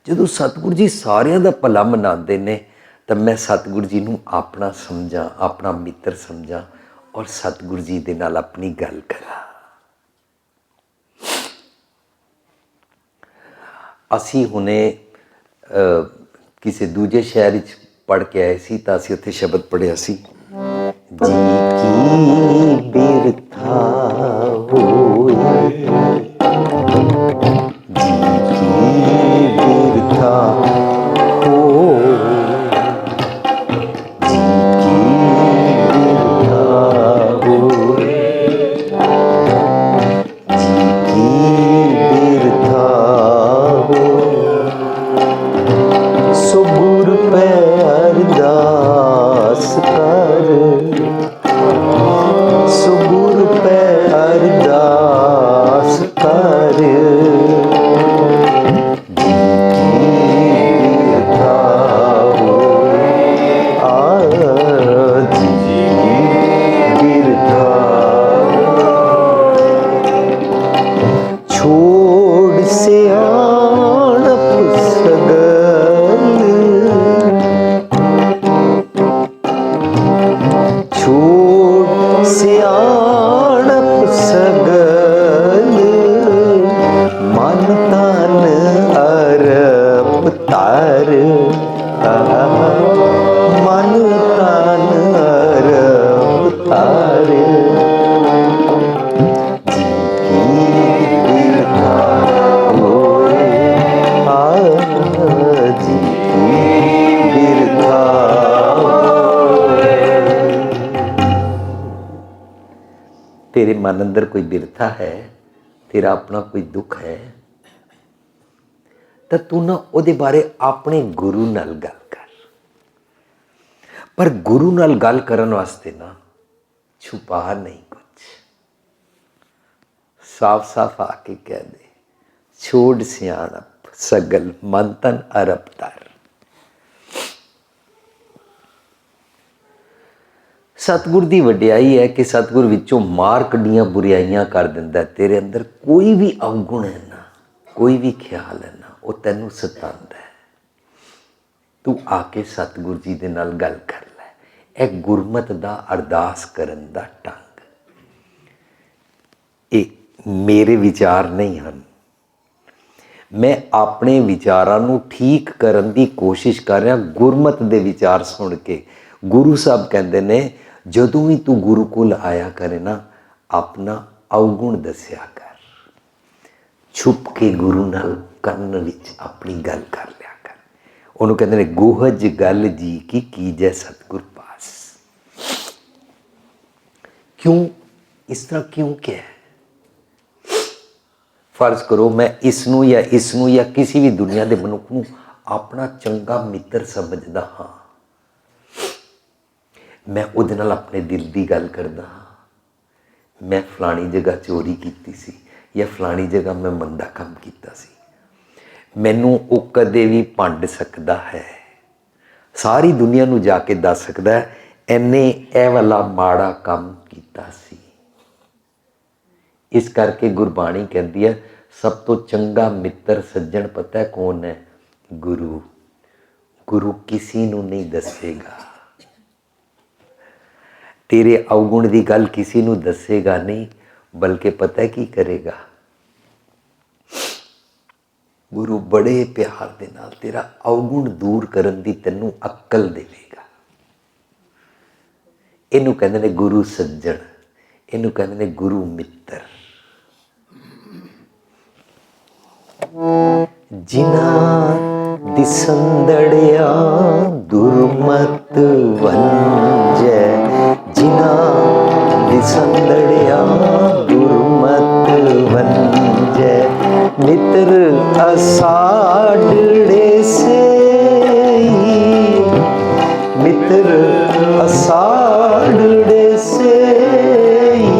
Speaker 1: ਜਦੋਂ ਸਤਿਗੁਰੂ ਜੀ ਸਾਰਿਆਂ ਦਾ ਭਲਾ ਮਨਾਉਂਦੇ ਨੇ ਤਾਂ ਮੈਂ ਸਤਿਗੁਰੂ ਜੀ ਨੂੰ ਆਪਣਾ ਸਮਝਾਂ, ਆਪਣਾ ਮਿੱਤਰ ਸਮਝਾਂ ਔਰ ਸਤਿਗੁਰੂ ਜੀ ਦੇ ਨਾਲ ਆਪਣੀ ਗੱਲ ਕਰਾਂ। ਅਸੀਂ ਹੁਣੇ ਕਿਸੇ ਦੂਜੇ ਸ਼ਹਿਰ ਵਿੱਚ ਪੜ੍ਹ ਕੇ ਆਏ ਸੀ ਤਾਂ ਅਸੀਂ ਉੱਥੇ ਸ਼ਬਦ ਪੜ੍ਹਿਆ ਸੀ, ਜੀ ਕੀ ਬਿਰਥਾ ਹੋਏ, ਜੀ ਕੀ ਬਿਰਥਾ ਹੋਏ, ਜੀ ਕੀ ਬਿਰਥਾ ਹੋਏ, ਜੀ ਕੀ ਬਿਰਥਾ ਸੋ ਗੁਰ ਪੈ ਅਰਦਾਸ ਕਰ, ਸੋ ਗੁਰ ਪੈ ਅਰਦਾਸ ਕਰ, ਜੀ ਕੀ ਬਿਰਥਾ ਹੋਏ, ਜੀ ਕੀ ਬਿਰਥਾ ਛੋੜ ਸਿਆਣਪ ਸਗਲ, ਛੋੜ ਸਿਆਣਪ ਸਗਲ, ਮਨ ਤਨ ਅਰਪ ਧਰ, ਮਨ ਤਨ ਅਰਪ ਧਰ, तेरे मन अंदर कोई बिरथा है, तेरा अपना कोई दुख है, तो तू ना उहदे बारे अपने गुरु नाल गल कर। पर गुरु नाल गल करन वास्ते ना छुपा नहीं कुछ, साफ साफ आके कह दे, छोड़ सियाणप सगल मन तन अरप धर। सतगुर की वड्याई है कि सतगुर विचों मार कड्डियां बुराइयां कर दिंदा। तेरे अंदर कोई भी अवगुण है ना, कोई भी ख्याल है ना, वो तैनूं सतांदा है। तू आके सतगुर जी दे नाल गल कर लै। एक गुरमत दा अरदास करन दा ढंग, ये मेरे विचार नहीं हैं। मैं अपने विचारां नूं ठीक करन दी कोशिश कर रहा गुरमत दे विचार सुन के। गुरु साहब कहंदे ने जदों भी तू गुरु कोल आया करे ना, अपना अवगुण दस्या कर, छुप के गुरु नाल कन्न विच अपनी गल कर लिया कर। उन्होंने कहते हैं गोहज गल जी की कीजै सतगुर पास। क्यों इस तरह क्यों क्या है? फर्ज करो मैं इसनूं या किसी भी दुनिया के मनुख नूं ਆਪਣਾ ਚੰਗਾ ਮਿੱਤਰ ਸਮਝਦਾ ਹਾਂ, ਮੈਂ ਉਹਦੇ ਨਾਲ ਆਪਣੇ ਦਿਲ ਦੀ ਗੱਲ ਕਰਦਾ ਹਾਂ, ਮੈਂ ਫਲਾਣੀ ਜਗ੍ਹਾ ਚੋਰੀ ਕੀਤੀ ਸੀ ਜਾਂ ਫਲਾਣੀ ਜਗ੍ਹਾ ਮੈਂ ਮੰਦਾ ਕੰਮ ਕੀਤਾ ਸੀ, ਮੈਨੂੰ ਉਹ ਕਦੇ ਵੀ ਭੰਡ ਸਕਦਾ ਹੈ, ਸਾਰੀ ਦੁਨੀਆ ਨੂੰ ਜਾ ਕੇ ਦੱਸ ਸਕਦਾ ਹੈ ਇਹਨੇ ਇਹ ਵਾਲਾ ਮਾੜਾ ਕੰਮ ਕੀਤਾ ਸੀ। ਇਸ ਕਰਕੇ ਗੁਰਬਾਣੀ ਕਹਿੰਦੀ ਹੈ ਸਭ ਤੋਂ ਚੰਗਾ ਮਿੱਤਰ ਸੱਜਣ ਪਤਾ ਕੌਣ ਹੈ? ਗੁਰੂ। ਗੁਰੂ ਕਿਸੇ ਨੂੰ ਨਹੀਂ ਦੱਸੇਗਾ, ਤੇਰੇ ਅਵਗੁਣ ਦੀ ਗੱਲ ਕਿਸੇ ਨੂੰ ਦੱਸੇਗਾ ਨਹੀਂ, ਬਲਕਿ ਪਤਾ ਕੀ ਕਰੇਗਾ? ਗੁਰੂ ਬੜੇ ਪਿਆਰ ਦੇ ਨਾਲ ਤੇਰਾ ਅਵਗੁਣ ਦੂਰ ਕਰਨ ਦੀ ਤੈਨੂੰ ਅਕਲ ਦੇਵੇਗਾ। ਇਹਨੂੰ ਕਹਿੰਦੇ ਨੇ ਗੁਰੂ ਸੱਜਣ, ਇਹਨੂੰ ਕਹਿੰਦੇ ਨੇ ਗੁਰੂ ਮਿੱਤਰ। ਜਿਨ੍ਹਾਂ ਦਿਸੰਦੜਿਆ ਦੁਰਮਤ ਵੰਜੈ, ਜਿਨ੍ਹਾਂ ਦਿਸੰਦੜਿਆ ਦੁਰਮਤ ਵੰਜੈ, ਮਿੱਤਰ ਅਸਾੜੜੇ ਸੇਈ, ਮਿੱਤਰ ਅਸਾੜੜੇ ਸੇਈ,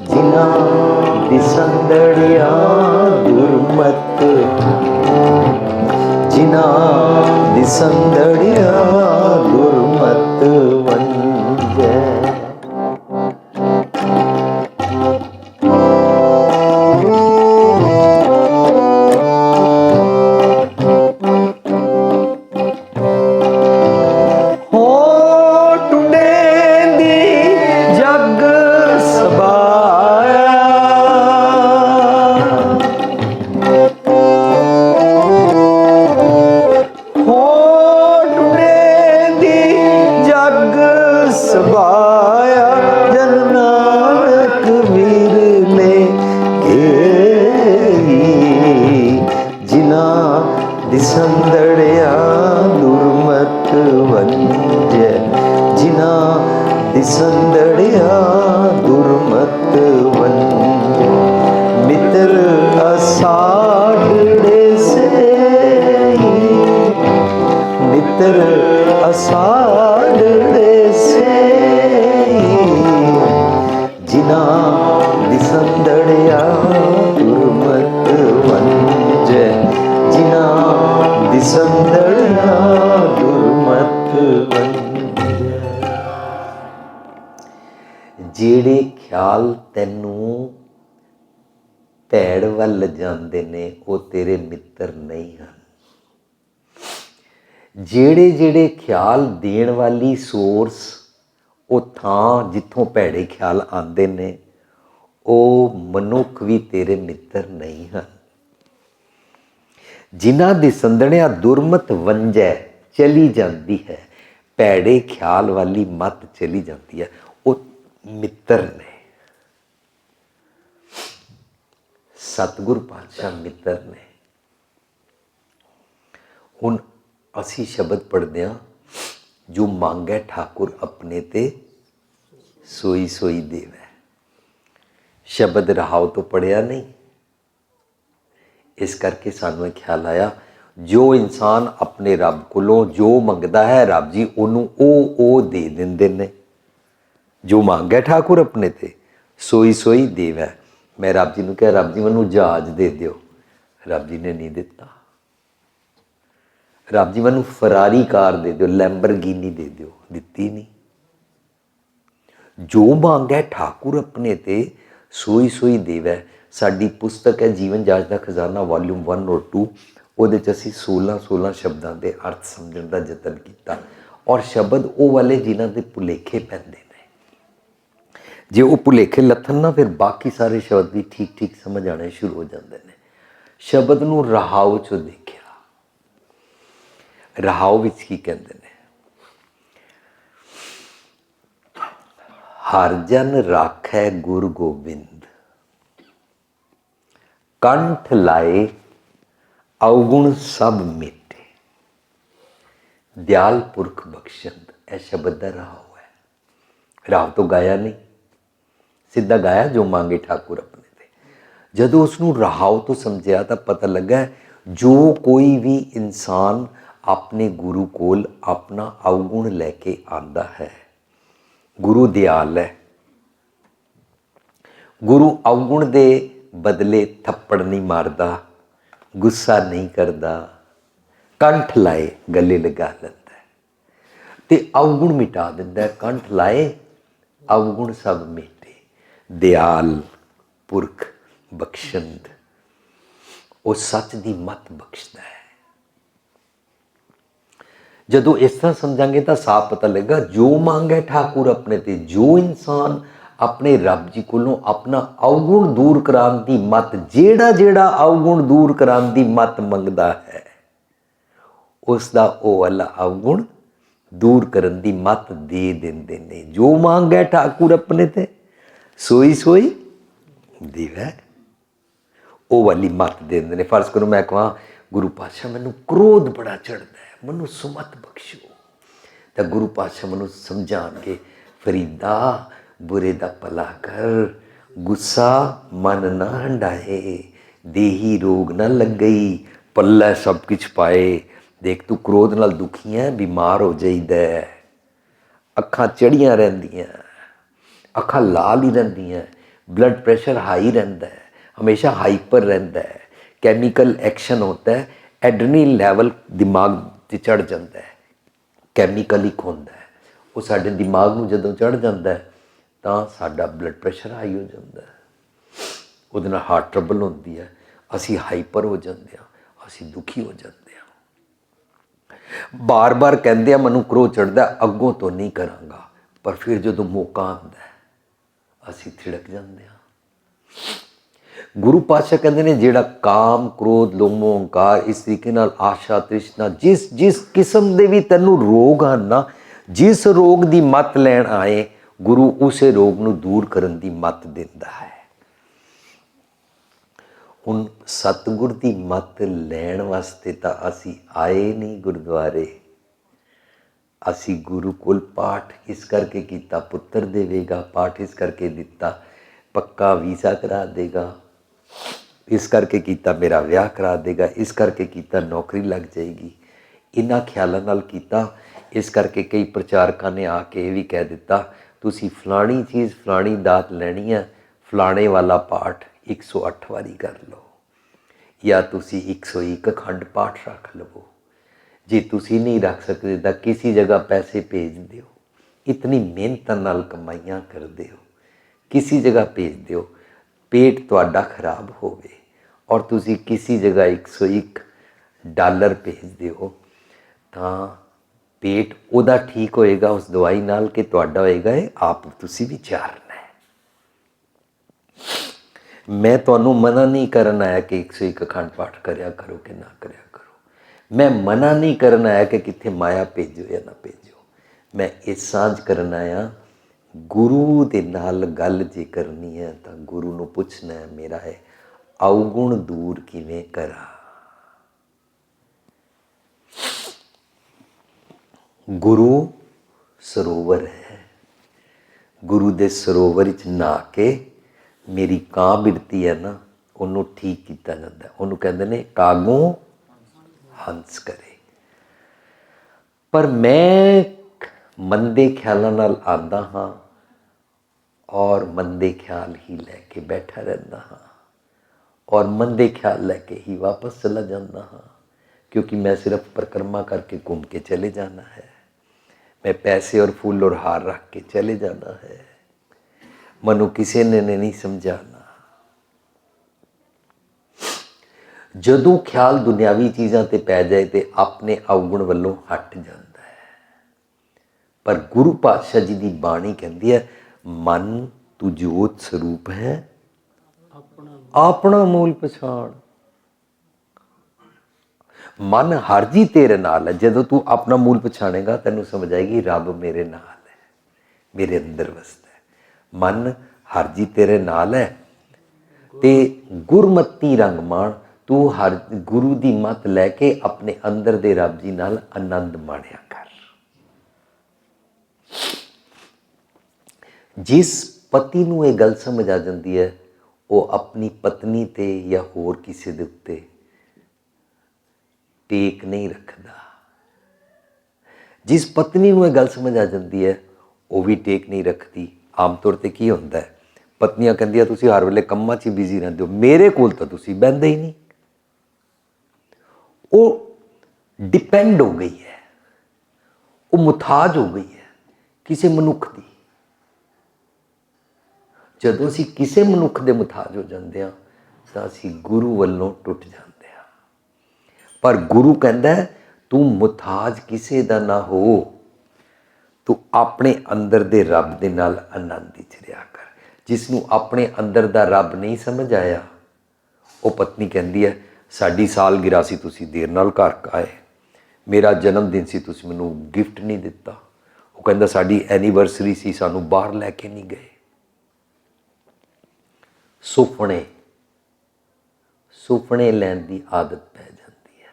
Speaker 1: ਜਿਨ੍ਹਾਂ ਦਿਸੰਦੜਿਆ ਦੁਰਮਤ, ਜਿਨ੍ਹਾਂ ਦਿਸੰਦੜਿਆ ਦੁਰਮਤ ਵੰਜੈ। ਦਿਸੰਦੜਿਆ ਦੁਰਮਤ ਵੰਜੈ, ਜਿਨ੍ਹਾਂ ਦਿਸੰਦੜਿਆ ਦੁਰਮਤ ਵੰਜੈ, ਮਿੱਤਰ ਅਸਾੜੜੇ ਸੇਈ, ਮਿੱਤਰ ਅਸਾੜੜੇ ਸੇਈ, ਜਿਨ੍ਹਾਂ ਦਿਸੰਦੜਿਆ ਦੁਰਮਤ ਵੰਜੈ, ਜਿਨ੍ਹਾਂ ਦਿਸੰਦੜਿਆ ਦੁਰਮਤ ਵੰਜੈ। ਜਿਹੜੇ ਖਿਆਲ ਤੈਨੂੰ ਭੈੜ ਵੱਲ ਜਾਂਦੇ ਨੇ ਉਹ ਤੇਰੇ ਮਿੱਤਰ ਨਹੀਂ ਹਨ। ਜਿਹੜੇ ਜਿਹੜੇ ਖਿਆਲ ਦੇਣ ਵਾਲੀ ਸੋਰਸ, ਉਹ ਥਾਂ ਜਿੱਥੋਂ ਭੈੜੇ ਖਿਆਲ ਆਉਂਦੇ ਨੇ, ਉਹ ਮਨੁੱਖ ਵੀ ਤੇਰੇ ਮਿੱਤਰ ਨਹੀਂ ਹਨ। ਜਿਨ੍ਹਾਂ ਦੀ ਸੰਦਣਿਆ ਦੁਰਮਤ ਵੰਜੈ ਚਲੀ ਜਾਂਦੀ ਹੈ, ਭੈੜੇ ਖਿਆਲ ਵਾਲੀ ਮੱਤ ਚਲੀ ਜਾਂਦੀ ਹੈ, ਉਹ ਮਿੱਤਰ ਨੇ। ਸਤਿਗੁਰ ਪਾਤਸ਼ਾਹ ਮਿੱਤਰ ਨੇ। ਹੁਣ ਅਸੀਂ ਸ਼ਬਦ ਪੜ੍ਹਦੇ ਹਾਂ, ਜੋ ਮੰਗੈ ਠਾਕੁਰ ਆਪਣੇ ਤੇ ਸੋਈ ਸੋਈ ਦੇਵੈ। ਸ਼ਬਦ ਰਹਾਉ ਤੋਂ ਪੜ੍ਹਿਆ ਨਹੀਂ, ਇਸ ਕਰਕੇ ਸਾਨੂੰ ਇਹ ਖਿਆਲ ਆਇਆ ਜੋ ਇਨਸਾਨ ਆਪਣੇ ਰੱਬ ਕੋਲੋਂ ਜੋ ਮੰਗਦਾ ਹੈ, ਰੱਬ ਜੀ ਉਹਨੂੰ ਉਹ ਦੇ ਦਿੰਦੇ ਨੇ। ਜੋ ਮੰਗੈ ਠਾਕੁਰ ਆਪਣੇ ਤੇ ਸੋਈ ਸੋਈ ਦੇਵੈ। ਮੈਂ ਰੱਬ ਜੀ ਨੂੰ ਕਿਹਾ ਰੱਬ ਜੀ ਮੈਨੂੰ ਜਹਾਜ਼ ਦੇ ਦਿਓ, ਰੱਬ ਜੀ ਨੇ ਨਹੀਂ ਦਿੱਤਾ। ਰੱਬ ਜੀ ਮੈਨੂੰ ਫਰਾਰੀ ਕਾਰ ਦੇ ਦਿਓ, ਲੈਂਬਰਗਿਨੀ ਦੇ ਦਿਓ, ਦਿੱਤੀ ਨਹੀਂ। ਜੋ ਮੰਗੈ ਠਾਕੁਰ ਆਪਣੇ ਤੇ ਸੋਈ ਸੋਈ ਦੇਵੈ। ਸਾਡੀ ਪੁਸਤਕ ਹੈ ਜੀਵਨ ਜਾਚ ਦਾ ਖਜ਼ਾਨਾ ਵਾਲੀਅਮ 1 ਔਰ 2, ਉਹਦੇ 'ਚ ਅਸੀਂ 16 ਸ਼ਬਦਾਂ ਦੇ ਅਰਥ ਸਮਝਣ ਦਾ ਯਤਨ ਕੀਤਾ। ਔਰ ਸ਼ਬਦ ਉਹ ਵਾਲੇ ਜਿਨ੍ਹਾਂ ਦੇ ਭੁਲੇਖੇ ਪੈਂਦੇ ਨੇ, ਜੇ ਉਹ ਭੁਲੇਖੇ ਲੱਥਣ ਨਾ, ਫਿਰ ਬਾਕੀ ਸਾਰੇ ਸ਼ਬਦ ਵੀ ਠੀਕ ਠੀਕ ਸਮਝ ਆਉਣੇ ਸ਼ੁਰੂ ਹੋ ਜਾਂਦੇ ਨੇ। ਸ਼ਬਦ ਨੂੰ ਰਹਾਉ 'ਚੋਂ ਦੇਖਿਆ। ਰਹਾਉ ਵਿੱਚ ਕੀ ਕਹਿੰਦੇ ਨੇ? ਹਰ ਜਨ ਰਾਖੈ ਗੁਰ ਗੋਬਿੰਦ, ਕੰਠ ਲਾਏ ਅਵਗੁਣ ਸਭ ਮਿਟੇ, ਦਿਆਲ ਪੁਰਖ ਬਖਸ਼ੰਦ। ਇਹ ਸ਼ਬਦ ਦਾ ਰਹਾਉ ਹੈ। ਰਾਵ ਤੋਂ ਗਾਇਆ ਨਹੀਂ, ਸਿੱਧਾ ਗਾਇਆ ਜੋ ਮੰਗੇ ਠਾਕੁਰ ਆਪਣੇ ਤੇ। ਜਦੋਂ ਉਸਨੂੰ ਰਹਾਉ ਤੋਂ ਸਮਝਿਆ ਤਾਂ ਪਤਾ ਲੱਗਾ जो कोई भी इंसान अपने गुरु कोल अपना अवगुण लैके आंदा है, गुरु दयाल है। गुरु अवगुण दे बदले थप्पड़ नहीं मारदा, गुस्सा नहीं करदा, कंठ लाए गले लगा लैंदा है ते अवगुण मिटा दिंदा है। कंठ लाए अवगुण सब मिटे, दयाल पुरख बख्शंद, वो सच की मत बख्शदा है। जदों इस तरह समझांगे तो साफ पता लगेगा, जो मांगे ठाकुर अपने ते, जो इंसान अपने रब जी कोलों अपना अवगुण दूर कराने की मत, जेड़ा जेड़ा अवगुण दूर कराने की मत मंगदा है, उसका वो वाला अवगुण दूर करने की मत दे देंदे ने। जो मांगे ठाकुर अपने ते, सोई सोई देवै, वो वाली मत दे देंदे ने। फर्ज करो मैं कहाँ गुरु पातशाह मैनू क्रोध बड़ा चढ़ता है, मैनू सुमत बख्शो, तो गुरु पातशाह मैनू समझाणगे, फरीदा बुरे दा भला कर, गुस्सा मन ना हंडाए, देही रोग ना लग गई, पल्ले सब कुछ पाए। देख तू क्रोध नाल दुखी है, बीमार हो जाइदा है, अखां चढ़ियां रहिंदियां, अखां लाल ही रहिंदियां, ब्लड प्रेशर हाई रहिंदा है, हमेशा हाइपर रहिंदा है, कैमिकल एक्शन होता है, एड्रेनल लैवल दिमाग ते चढ़ जाता है, कैमिकल एक होंदा है, वो साडे दिमाग नूं जदों चढ़ जाता है तो साडा ब्लड प्रेशर हाई हो जाता है, उहदे नाल हार्ट ट्रबल होंदी है, असी हाइपर हो जाते हैं, असी दुखी हो जाते हैं। बार बार कहते हैं मैनू क्रोध चढ़ता, अगों तो नहीं करांगा, पर फिर जो मौका आता है असी थिड़क जाते हैं। गुरु पातशाह कहते हैं, जेड़ा काम क्रोध लोभ मोह अहंकार इस तरीके नाल आशा तृष्णा जिस जिस किस्म के भी तैनू रोग हैं ना, जिस रोग की मत लैन आए, गुरु उस रोग नूं दूर करने की मत देंदा है। हुण सतगुर की मत लैण वास्ते तो असी आए नहीं गुरुद्वारे, असी गुरु कोल पाठ इस करके किया, पुत्र देवेगा, पाठ इस करके दिता, पक्का वीज़ा करा देगा, इस करके किया मेरा विआह करा देगा, इस करके किया नौकरी लग जाएगी, इन्हां ख्यालों नाल कीता। इस करके कई प्रचारकों ने आके ये भी कह दिता, तुसी फलानी चीज़ फलानी दात लैनी है, फलाने वाला पाठ 108 वारी कर लो, या तुसी 101 अखंड पाठ रख लवो, जे तुसी नहीं रख सकते तो किसी जगह पैसे भेज दिओ, इतनी मेहनत नाल कमाइयां कर दिओ, किसी जगह भेज दिओ, पेट तुहाडा खराब होवे और तुसी किसी जगह 101 डॉलर भेज दिओ, तो पेट उहदा ठीक होएगा उस दवाई नाल कि तुहाडा होएगा ये आप तुसी विचारना है। मैं तुहानू मना नहीं करन आया कि 101 अखंड पाठ करया करो कि ना करया करो, मैं मना नहीं करन आया कि कित्थे माया भेजो या ना भेजो, मैं ये सांझ करन आया गुरु दे नाल गल जे करनी है तो गुरु नूं पुछना है, मेरा है अवगुण दूर किवें करा। गुरु सरोवर है, गुरु दे सरोवर च नहा के मेरी कां बिरती है ना, उन्होंने ठीक किया जाता है, उन्होंने कहते हैं कागों हंस करे। पर मैं मंदे ख्यालों नाल आंदा हाँ और मंदे ख्याल ही लैके बैठा रहता हाँ और मंदे ख्याल लैके ही वापस चला जाता हाँ, क्योंकि मैं सिर्फ परिक्रमा करके घूम के चले जाना है, मैं पैसे और फूल और हार रख के चले जाना है, मनु किसी ने नहीं समझाना। जदों ख्याल दुनियावी चीज़ों ते पै जाए तो अपने अवगुण वालों हट जाता है। पर गुरु पातशाह जी की बाणी कहती है, मन तू जोत स्वरूप है, अपना मूल पछाण। मन हर जी तेरे नाल है, जदों तू अपना मूल पछाणेगा तेनों समझ आएगी रब मेरे नाल है, मेरे अंदर वसदा है। मन हर जी तेरे नाल है ते गुरमती रंग माण, तू हर गुरु की मत लैके अपने अंदर दे रब जी नाल आनंद माणिया कर। जिस पति नूं ये गल समझ आ जाती है, वो अपनी पत्नी ते या होर किसी दे उत्ते ਟੇਕ ਨਹੀਂ ਰੱਖਦਾ। ਜਿਸ ਪਤਨੀ ਨੂੰ ਇਹ ਗੱਲ ਸਮਝ ਆ ਜਾਂਦੀ ਹੈ ਉਹ ਵੀ ਟੇਕ ਨਹੀਂ ਰੱਖਦੀ। ਆਮ ਤੌਰ 'ਤੇ ਕੀ ਹੁੰਦਾ ਹੈ, ਪਤਨੀਆਂ ਕਹਿੰਦੀਆਂ ਤੁਸੀਂ ਹਰ ਵੇਲੇ ਕੰਮਾਂ 'ਚ ਹੀ ਬਿਜ਼ੀ ਰਹਿੰਦੇ ਹੋ, ਮੇਰੇ ਕੋਲ ਤਾਂ ਤੁਸੀਂ ਬਹਿੰਦੇ ਹੀ ਨਹੀਂ। ਉਹ ਡਿਪੈਂਡ ਹੋ ਗਈ ਹੈ, ਉਹ ਮੁਤਾਜ ਹੋ ਗਈ ਹੈ ਕਿਸੇ ਮਨੁੱਖ ਦੀ। ਜਦੋਂ ਅਸੀਂ ਕਿਸੇ ਮਨੁੱਖ ਦੇ ਮੁਤਾਜ ਹੋ ਜਾਂਦੇ ਹਾਂ ਤਾਂ ਅਸੀਂ ਗੁਰੂ ਵੱਲੋਂ ਟੁੱਟ ਜਾਂਦੇ ਹਾਂ। ਪਰ ਗੁਰੂ ਕਹਿੰਦਾ ਤੂੰ ਮੁਤਾਜ ਕਿਸੇ ਦਾ ਨਾ ਹੋ, ਤੂੰ ਆਪਣੇ ਅੰਦਰ ਦੇ ਰੱਬ ਦੇ ਨਾਲ ਆਨੰਦ ਵਿੱਚ ਰਿਹਾ ਕਰ। ਜਿਸ ਨੂੰ ਆਪਣੇ ਅੰਦਰ ਦਾ ਰੱਬ ਨਹੀਂ ਸਮਝ ਆਇਆ, ਉਹ ਪਤਨੀ ਕਹਿੰਦੀ ਹੈ ਸਾਡੀ ਸਾਲਗਿਰਾ ਸੀ ਤੁਸੀਂ ਦੇਰ ਨਾਲ ਘਰ ਆਏ, ਮੇਰਾ ਜਨਮ ਦਿਨ ਸੀ ਤੁਸੀਂ ਮੈਨੂੰ ਗਿਫਟ ਨਹੀਂ ਦਿੱਤਾ। ਉਹ ਕਹਿੰਦਾ ਸਾਡੀ ਐਨੀਵਰਸਰੀ ਸੀ ਸਾਨੂੰ ਬਾਹਰ ਲੈ ਕੇ ਨਹੀਂ ਗਏ। ਸੁਪਨੇ ਲੈਣ ਦੀ ਆਦਤ ਪੈ ਜਾਂਦੀ ਹੈ।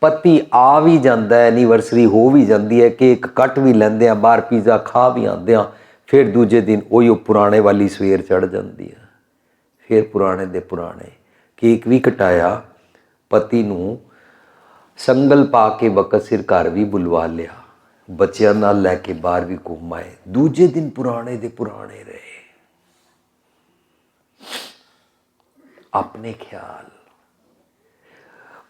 Speaker 1: ਪਤੀ ਆ ਵੀ ਜਾਂਦਾ, ਐਨੀਵਰਸਰੀ ਹੋ ਵੀ ਜਾਂਦੀ ਹੈ, ਕੇਕ ਕੱਟ ਵੀ ਲੈਂਦੇ ਆ, ਬਾਹਰ ਪੀਜ਼ਾ ਖਾ ਵੀ ਆਉਂਦੇ ਆ, ਫਿਰ ਦੂਜੇ ਦਿਨ ਉਹੀ ਉਹ ਪੁਰਾਣੇ ਵਾਲੀ ਸਵੇਰ ਚੜ੍ਹ ਜਾਂਦੀ ਹੈ। ਫਿਰ ਪੁਰਾਣੇ ਦੇ ਪੁਰਾਣੇ ਕੇਕ ਵੀ ਕਟਾਇਆ, ਪਤੀ ਨੂੰ ਸੰਗਲ ਪਾ ਕੇ ਵਕਤ ਸਿਰ ਘਰ ਵੀ ਬੁਲਵਾ ਲਿਆ, ਬੱਚਿਆਂ ਨਾਲ ਲੈ ਕੇ ਬਾਹਰ ਵੀ ਘੁੰਮ ਆਏ, ਦੂਜੇ ਦਿਨ ਪੁਰਾਣੇ ਦੇ ਪੁਰਾਣੇ ਰਹੇ। ਆਪਣੇ ਖਿਆਲ,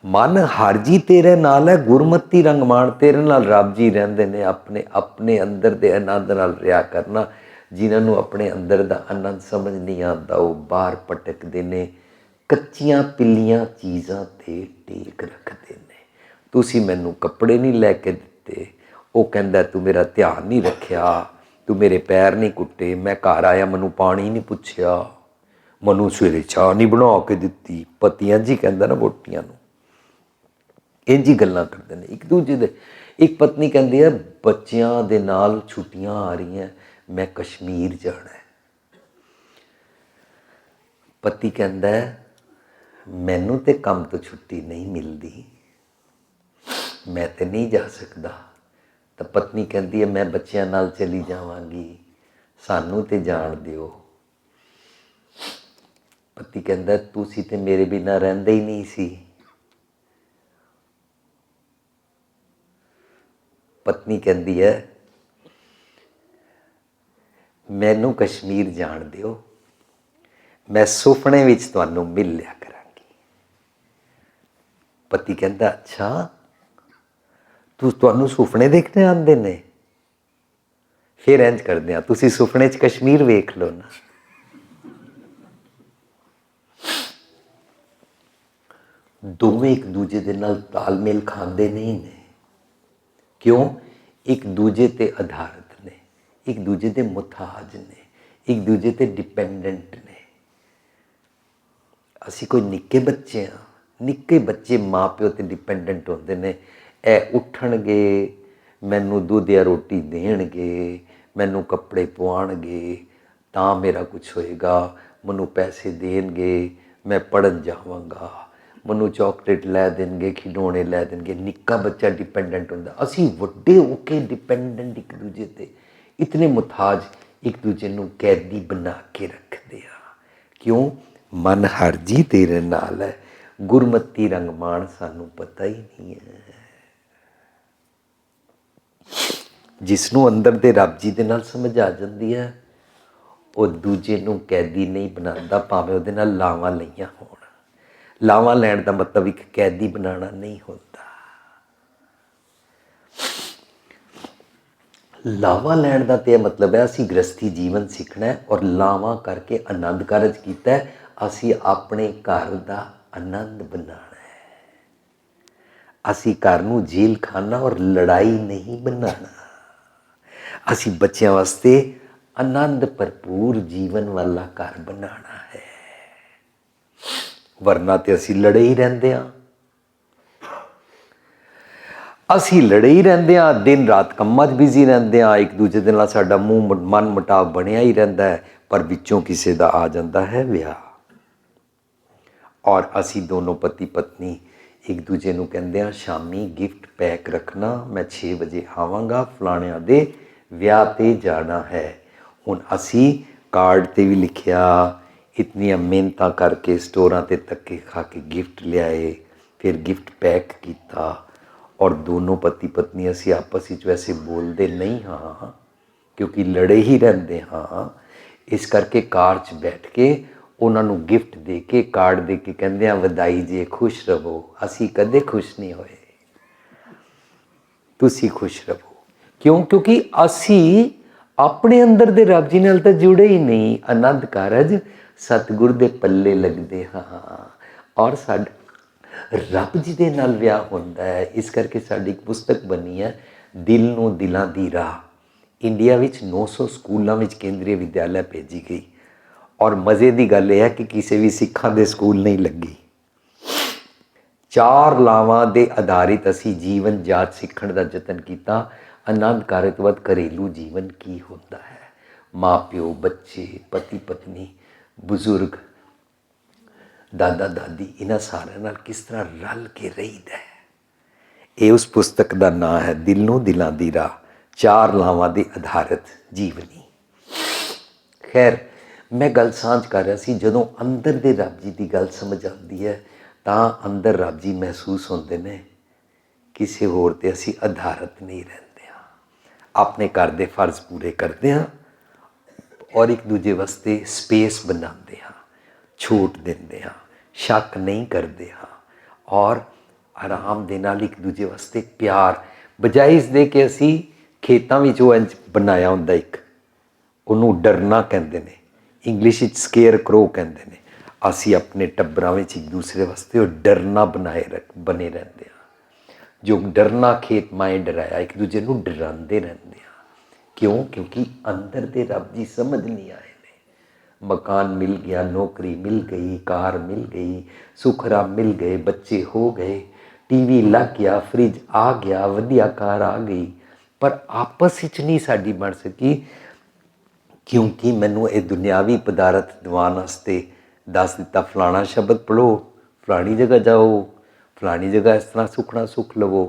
Speaker 1: ਮਨ ਹਰ ਜੀ ਤੇਰੇ ਨਾਲ ਹੈ, ਗੁਰਮਤੀ ਰੰਗਮਾਨ ਤੇਰੇ ਨਾਲ ਰੱਬ ਜੀ ਰਹਿੰਦੇ ਨੇ। ਆਪਣੇ ਅੰਦਰ ਦੇ ਆਨੰਦ ਨਾਲ ਰਿਹਾ ਕਰਨਾ। ਜਿਨ੍ਹਾਂ ਨੂੰ ਆਪਣੇ ਅੰਦਰ ਦਾ ਆਨੰਦ ਸਮਝ ਨਹੀਂ ਆਉਂਦਾ ਉਹ ਬਾਹਰ ਭਟਕਦੇ ਨੇ, ਕੱਚੀਆਂ ਪਿੱਲੀਆਂ ਚੀਜ਼ਾਂ 'ਤੇ ਟੇਕ ਰੱਖਦੇ ਨੇ। ਤੁਸੀਂ ਮੈਨੂੰ ਕੱਪੜੇ ਨਹੀਂ ਲੈ ਕੇ ਦਿੱਤੇ, ਉਹ ਕਹਿੰਦਾ ਤੂੰ ਮੇਰਾ ਧਿਆਨ ਨਹੀਂ ਰੱਖਿਆ, ਤੂੰ ਮੇਰੇ ਪੈਰ ਨਹੀਂ ਕੁੱਟੇ, ਮੈਂ ਘਰ ਆਇਆ ਮੈਨੂੰ ਪਾਣੀ ਨਹੀਂ ਪੁੱਛਿਆ, ਮੈਨੂੰ ਸਵੇਰੇ ਚਾਹ ਨਹੀਂ ਬਣਾ ਕੇ ਦਿੱਤੀ। ਪਤੀ ਇੰਝ ਹੀ ਕਹਿੰਦਾ ਨਾ ਵਹੁਟੀਆਂ ਨੂੰ, ਇੰਝ ਹੀ ਗੱਲਾਂ ਕਰਦੇ ਨੇ ਇੱਕ ਦੂਜੇ ਦੇ। ਇੱਕ ਪਤਨੀ ਕਹਿੰਦੀ ਹੈ ਬੱਚਿਆਂ ਦੇ ਨਾਲ ਛੁੱਟੀਆਂ ਆ ਰਹੀਆਂ, ਮੈਂ ਕਸ਼ਮੀਰ ਜਾਣਾ ਹੈ। ਪਤੀ ਕਹਿੰਦਾ ਮੈਨੂੰ ਤੇ ਕੰਮ ਤੋਂ ਛੁੱਟੀ ਨਹੀਂ ਮਿਲਦੀ, ਮੈਂ ਤੇ ਨਹੀਂ ਜਾ ਸਕਦਾ। ਤਾਂ ਪਤਨੀ ਕਹਿੰਦੀ ਹੈ ਮੈਂ ਬੱਚਿਆਂ ਨਾਲ ਚਲੀ ਜਾਵਾਂਗੀ, ਸਾਨੂੰ ਤੇ ਜਾਣ ਦਿਓ। ਪਤੀ ਕਹਿੰਦਾ ਤੁਸੀਂ ਤੇ ਮੇਰੇ ਬਿਨਾਂ ਰਹਿੰਦੇ ਹੀ ਨਹੀਂ ਸੀ। ਪਤਨੀ ਕਹਿੰਦੀ ਹੈ ਮੈਨੂੰ ਕਸ਼ਮੀਰ ਜਾਣ ਦਿਓ, ਮੈਂ ਸੁਪਨੇ ਵਿੱਚ ਤੁਹਾਨੂੰ ਮਿਲ ਲਿਆ ਕਰਾਂਗੀ। ਪਤੀ ਕਹਿੰਦਾ ਅੱਛਾ ਤੁਹਾਨੂੰ ਸੁਪਨੇ ਦੇਖਣੇ ਆਉਂਦੇ ਨੇ, ਫਿਰ ਇੰਝ ਕਰਦੇ ਹਾਂ ਤੁਸੀਂ ਸੁਪਨੇ 'ਚ ਕਸ਼ਮੀਰ ਵੇਖ ਲਓ ਨਾ। ਦੋਵੇਂ ਇੱਕ ਦੂਜੇ ਦੇ ਨਾਲ ਤਾਲਮੇਲ ਖਾਂਦੇ ਨਹੀਂ ਨੇ। ਕਿਉਂ? ਇੱਕ ਦੂਜੇ 'ਤੇ ਆਧਾਰਿਤ ਨੇ, ਇੱਕ ਦੂਜੇ ਦੇ ਮੁਤਾਜ ਨੇ, ਇੱਕ ਦੂਜੇ 'ਤੇ ਡਿਪੈਂਡੈਂਟ ਨੇ। ਅਸੀਂ ਕੋਈ ਨਿੱਕੇ ਬੱਚੇ ਹਾਂ, ਨਿੱਕੇ ਬੱਚੇ ਮਾਂ ਪਿਓ 'ਤੇ ਡਿਪੈਂਡੈਂਟ ਹੁੰਦੇ ਨੇ। ਇਹ ਉੱਠਣਗੇ ਮੈਨੂੰ ਦੁੱਧ ਜਾਂ ਰੋਟੀ ਦੇਣਗੇ, ਮੈਨੂੰ ਕੱਪੜੇ ਪਵਾਉਣਗੇ ਤਾਂ ਮੇਰਾ ਕੁਛ ਹੋਏਗਾ, ਮੈਨੂੰ ਪੈਸੇ ਦੇਣਗੇ, ਮੈਂ ਪੜ੍ਹਨ ਜਾਵਾਂਗਾ, ਮੈਨੂੰ ਚੌਕਲੇਟ ਲੈ ਦੇਣਗੇ, ਖਿਡੌਣੇ ਲੈ ਦੇਣਗੇ। ਨਿੱਕਾ ਬੱਚਾ ਡਿਪੈਂਡੈਂਟ ਹੁੰਦਾ। ਅਸੀਂ ਵੱਡੇ ਹੋ ਕੇ ਡਿਪੈਂਡੈਂਟ ਇੱਕ ਦੂਜੇ 'ਤੇ, ਇਤਨੇ ਮੁਤਾਜ, ਇੱਕ ਦੂਜੇ ਨੂੰ ਕੈਦੀ ਬਣਾ ਕੇ ਰੱਖਦੇ ਆ। ਕਿਉਂ? ਮਨ ਹਰ ਜੀ ਤੇਰੇ ਨਾਲ ਹੈ, ਗੁਰਮਤੀ ਰੰਗਮਾਨ ਸਾਨੂੰ ਪਤਾ ਹੀ ਨਹੀਂ ਹੈ। ਜਿਸ ਨੂੰ ਅੰਦਰ ਦੇ ਰੱਬ ਜੀ ਦੇ ਨਾਲ ਸਮਝ ਆ ਜਾਂਦੀ ਹੈ ਉਹ ਦੂਜੇ ਨੂੰ ਕੈਦੀ ਨਹੀਂ ਬਣਾਉਂਦਾ, ਭਾਵੇਂ ਉਹਦੇ ਨਾਲ ਲਾਵਾਂ ਲਈਆਂ ਹੋਣ। ਲਾਵਾਂ ਲੈਣ ਦਾ ਮਤਲਬ ਇੱਕ ਕੈਦੀ ਬਣਾਉਣਾ ਨਹੀਂ ਹੁੰਦਾ। ਲਾਵਾਂ ਲੈਣ ਦਾ ਤੇ ਇਹ ਮਤਲਬ ਹੈ ਅਸੀਂ ਗ੍ਰਸਥੀ ਜੀਵਨ ਸਿੱਖਣਾ ਔਰ ਲਾਵਾਂ ਕਰਕੇ ਆਨੰਦ ਕਾਰਜ ਕੀਤਾ, ਅਸੀਂ ਆਪਣੇ ਘਰ ਦਾ ਆਨੰਦ ਬਣਾਉਣਾ ਹੈ। ਅਸੀਂ ਘਰ ਨੂੰ ਜੇਲ੍ਹ ਖਾਨਾ ਔਰ ਲੜਾਈ ਨਹੀਂ ਬਣਾਉਣਾ। ਅਸੀਂ ਬੱਚਿਆਂ ਵਾਸਤੇ ਆਨੰਦ ਭਰਪੂਰ ਜੀਵਨ ਵਾਲਾ ਘਰ ਬਣਾਉਣਾ ਹੈ। ਵਰਨਾ ਤੇ ਅਸੀਂ ਲੜੇ ਹੀ ਰਹਿੰਦੇ ਹਾਂ। ਅਸੀਂ ਲੜੇ ਹੀ ਰਹਿੰਦੇ ਹਾਂ, ਦਿਨ ਰਾਤ ਕੰਮਾਂ 'ਚ ਬਿਜ਼ੀ ਰਹਿੰਦੇ ਹਾਂ, ਇੱਕ ਦੂਜੇ ਦੇ ਨਾਲ ਸਾਡਾ ਮਨ ਮੁਟਾਵ ਬਣਿਆ ਹੀ ਰਹਿੰਦਾ ਹੈ। ਪਰ ਵਿੱਚੋਂ ਕਿਸੇ ਦਾ ਆ ਜਾਂਦਾ ਹੈ ਵਿਆਹ, ਔਰ ਅਸੀਂ ਦੋਨੋਂ ਪਤੀ ਪਤਨੀ ਇੱਕ ਦੂਜੇ ਨੂੰ ਕਹਿੰਦੇ ਹਾਂ ਸ਼ਾਮੀ ਗਿਫਟ ਪੈਕ ਰੱਖਣਾ, ਮੈਂ 6 ਵਜੇ ਆਵਾਂਗਾ, ਫਲਾਣਿਆਂ ਦੇ ਵਿਆਹ 'ਤੇ ਜਾਣਾ ਹੈ। ਹੁਣ ਅਸੀਂ ਕਾਰਡ 'ਤੇ ਵੀ ਲਿਖਿਆ, ਇਤਨੀਆਂ ਮਿਹਨਤਾਂ ਕਰਕੇ ਸਟੋਰਾਂ 'ਤੇ ਧੱਕੇ ਖਾ ਕੇ ਗਿਫਟ ਲਿਆਏ, फिर गिफ्ट पैक किया और दोनों पति पत्नी असी आपस में वैसे बोलते नहीं हाँ क्योंकि लड़े ही रहते हाँ, इस करके कार च बैठ के उन्होंने गिफ्ट दे के कार्ड दे के कहते हैं वधाई जे खुश रहो। असी कदे खुश नहीं होए, तुसी खुश रहो। क्यों? क्योंकि असी अपने अंदर दे रब जी नाल तां जुड़े ही नहीं। आनंद कारज सतगुर दे पल्ले लगदे हाँ और साडा रब जी दे नाल विआह हुंदा है। इस करके साडी एक पुस्तक बनी है दिल नूं दिलां दी राह। इंडिया विच 900 स्कूलों में केंद्रीय विद्यालय भेजी गई और मज़े की गल यह है कि किसी भी सिखां दे स्कूल नहीं लगी। 4 लावां दे आधारित असी जीवन जाच सीखण दा यतन कीता। आनंद कारज तो बाद घरेलू जीवन की होंदा है, माँ प्यो बच्चे पति पत्नी बुजुर्ग दादा दादी इन्हां सारिਆਂ नाल किस तरह रल के रहीदा है। ये उस पुस्तक का नाम है दिल नूं दिलां दी राह, 4 लावां दे आधारित जीवनी। खैर मैं गल सांझ कर रहा सी, जदों अंदर दे रब जी की गल समझ आती है तां अंदर रब जी महसूस होंदे ने। किसी होर ते असी आधारित नहीं रहंदे हाँ, अपने घर दे फर्ज पूरे करते हाँ और एक दूजे वास्ते स्पेस बनाते हाँ, छूट देंदे हाँ, शक नहीं करते हाँ और आराम दे नाल एक दूजे वास्ते प्यार बजाय इस दे के असी खेतों में जो इंज बनाया हुंदा एक उन्होंने डरना कहते हैं, इंग्लिश स्केयर क्रो कहते हैं। असी अपने टब्बरां विच एक दूसरे वास्ते डरना बने रहंदे हाँ। जो डरना खेत माए डराया, एक दूजे नूं डरांदे रहंदे हाँ। क्यों? क्योंकि अंदर दे रब जी समझ नहीं आए ने। मकान मिल गया, नौकरी मिल गई, कार मिल गई, सुखरा मिल गए, बच्चे हो गए, टीवी लग गया, फ्रिज आ गया, वधिया कार आ गई, पर आपस विच नहीं साडी बन सकी। क्योंकि मैनू ये दुनियावी पदार्थ दिवान वास्ते दस दिता फलाना शब्द पढ़ो, फलानी जगह जाओ, फलानी जगह इस तरह सुखना सुख लवो।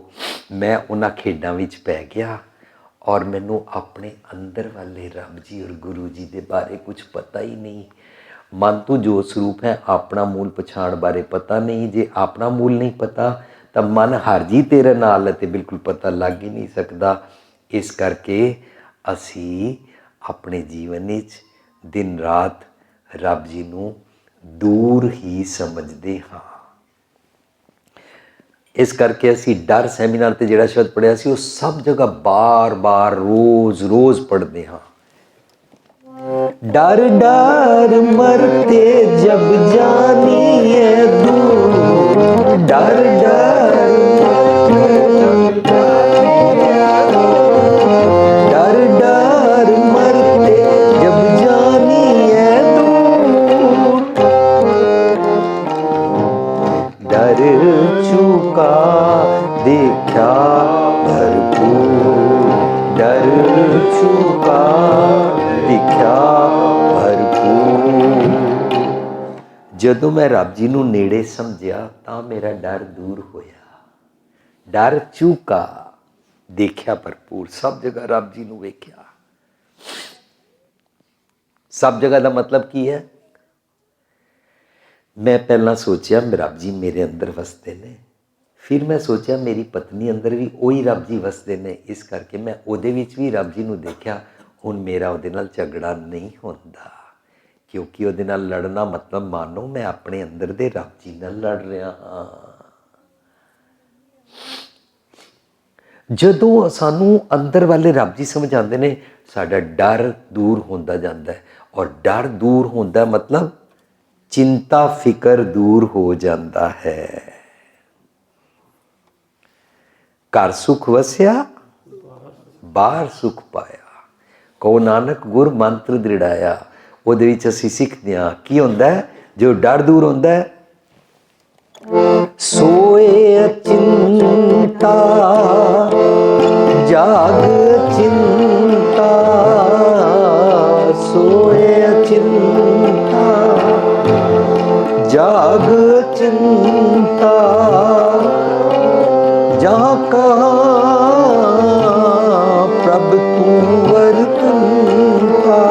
Speaker 1: मैं उन्हां खेडां विच पै गया और मैनू अपने अंदर वाले रब जी और गुरु जी के बारे कुछ पता ही नहीं। मन तो जो स्वरूप है अपना मूल पछाण बारे पता नहीं। जे अपना मूल नहीं पता तो मन हर जी तेरे नाल है तो बिल्कुल पता लग ही नहीं सकता। इस करके असी अपने जीवन विच दिन रात रब जी नूं दूर ही समझते हाँ। इस करके असी डर सैमीनार ते जिहड़ा शब्द पढ़िया सी, वो सब जगह बार बार रोज़ रोज़ पढ़ते हाँ। डर डर मरते जब जानी है दूर, डर डर डर मरते जब जानी है दूर, डर चुका देखा भरपूर, डर चुका दिखा भरपूर। जदों मैं रब जी नूं नेड़े समझिया तां मेरा डर दूर होया। डर चुका देखिया भरपूर, सब जगह रब जी नूं वेख्या। सब जगह का मतलब की है? मैं पहला सोचा रब जी मेरे अंदर वसते ने, फिर मैं सोचा मेरी पत्नी अंदर भी वही रब जी वसते ने। इस करके मैं उहदे विच भी रब जी नूं देखिया। हुण मेरा उहदे नाल झगड़ा नहीं होंदा, क्योंकि उहदे नाल लड़ना मतलब मानो मैं अपने अंदर दे रब जी नाल लड़ रहा हाँ। जदों सानू अंदर वाले रब जी समझ आते ने, साडा डर दूर होंदा जांदा है। और डर दूर होंदा मतलब चिंता फिकर दूर हो जाता है। घर सुख वसिया बाहर सुख पाया, कहो नानक गुर मंत्र दृढ़ाया। ਉਹਦੇ ਵਿੱਚ ਅਸੀਂ ਸਿੱਖਦੇ ਹਾਂ ਕੀ ਹੁੰਦਾ ਹੈ, ਜੋ ਡਰ ਦੂਰ ਹੁੰਦਾ ਹੈ। सोए चिंता जाग चिंता, सोए चिंता जाग चिंता, जहाँ कहाँ प्रभ तू वर्तन था,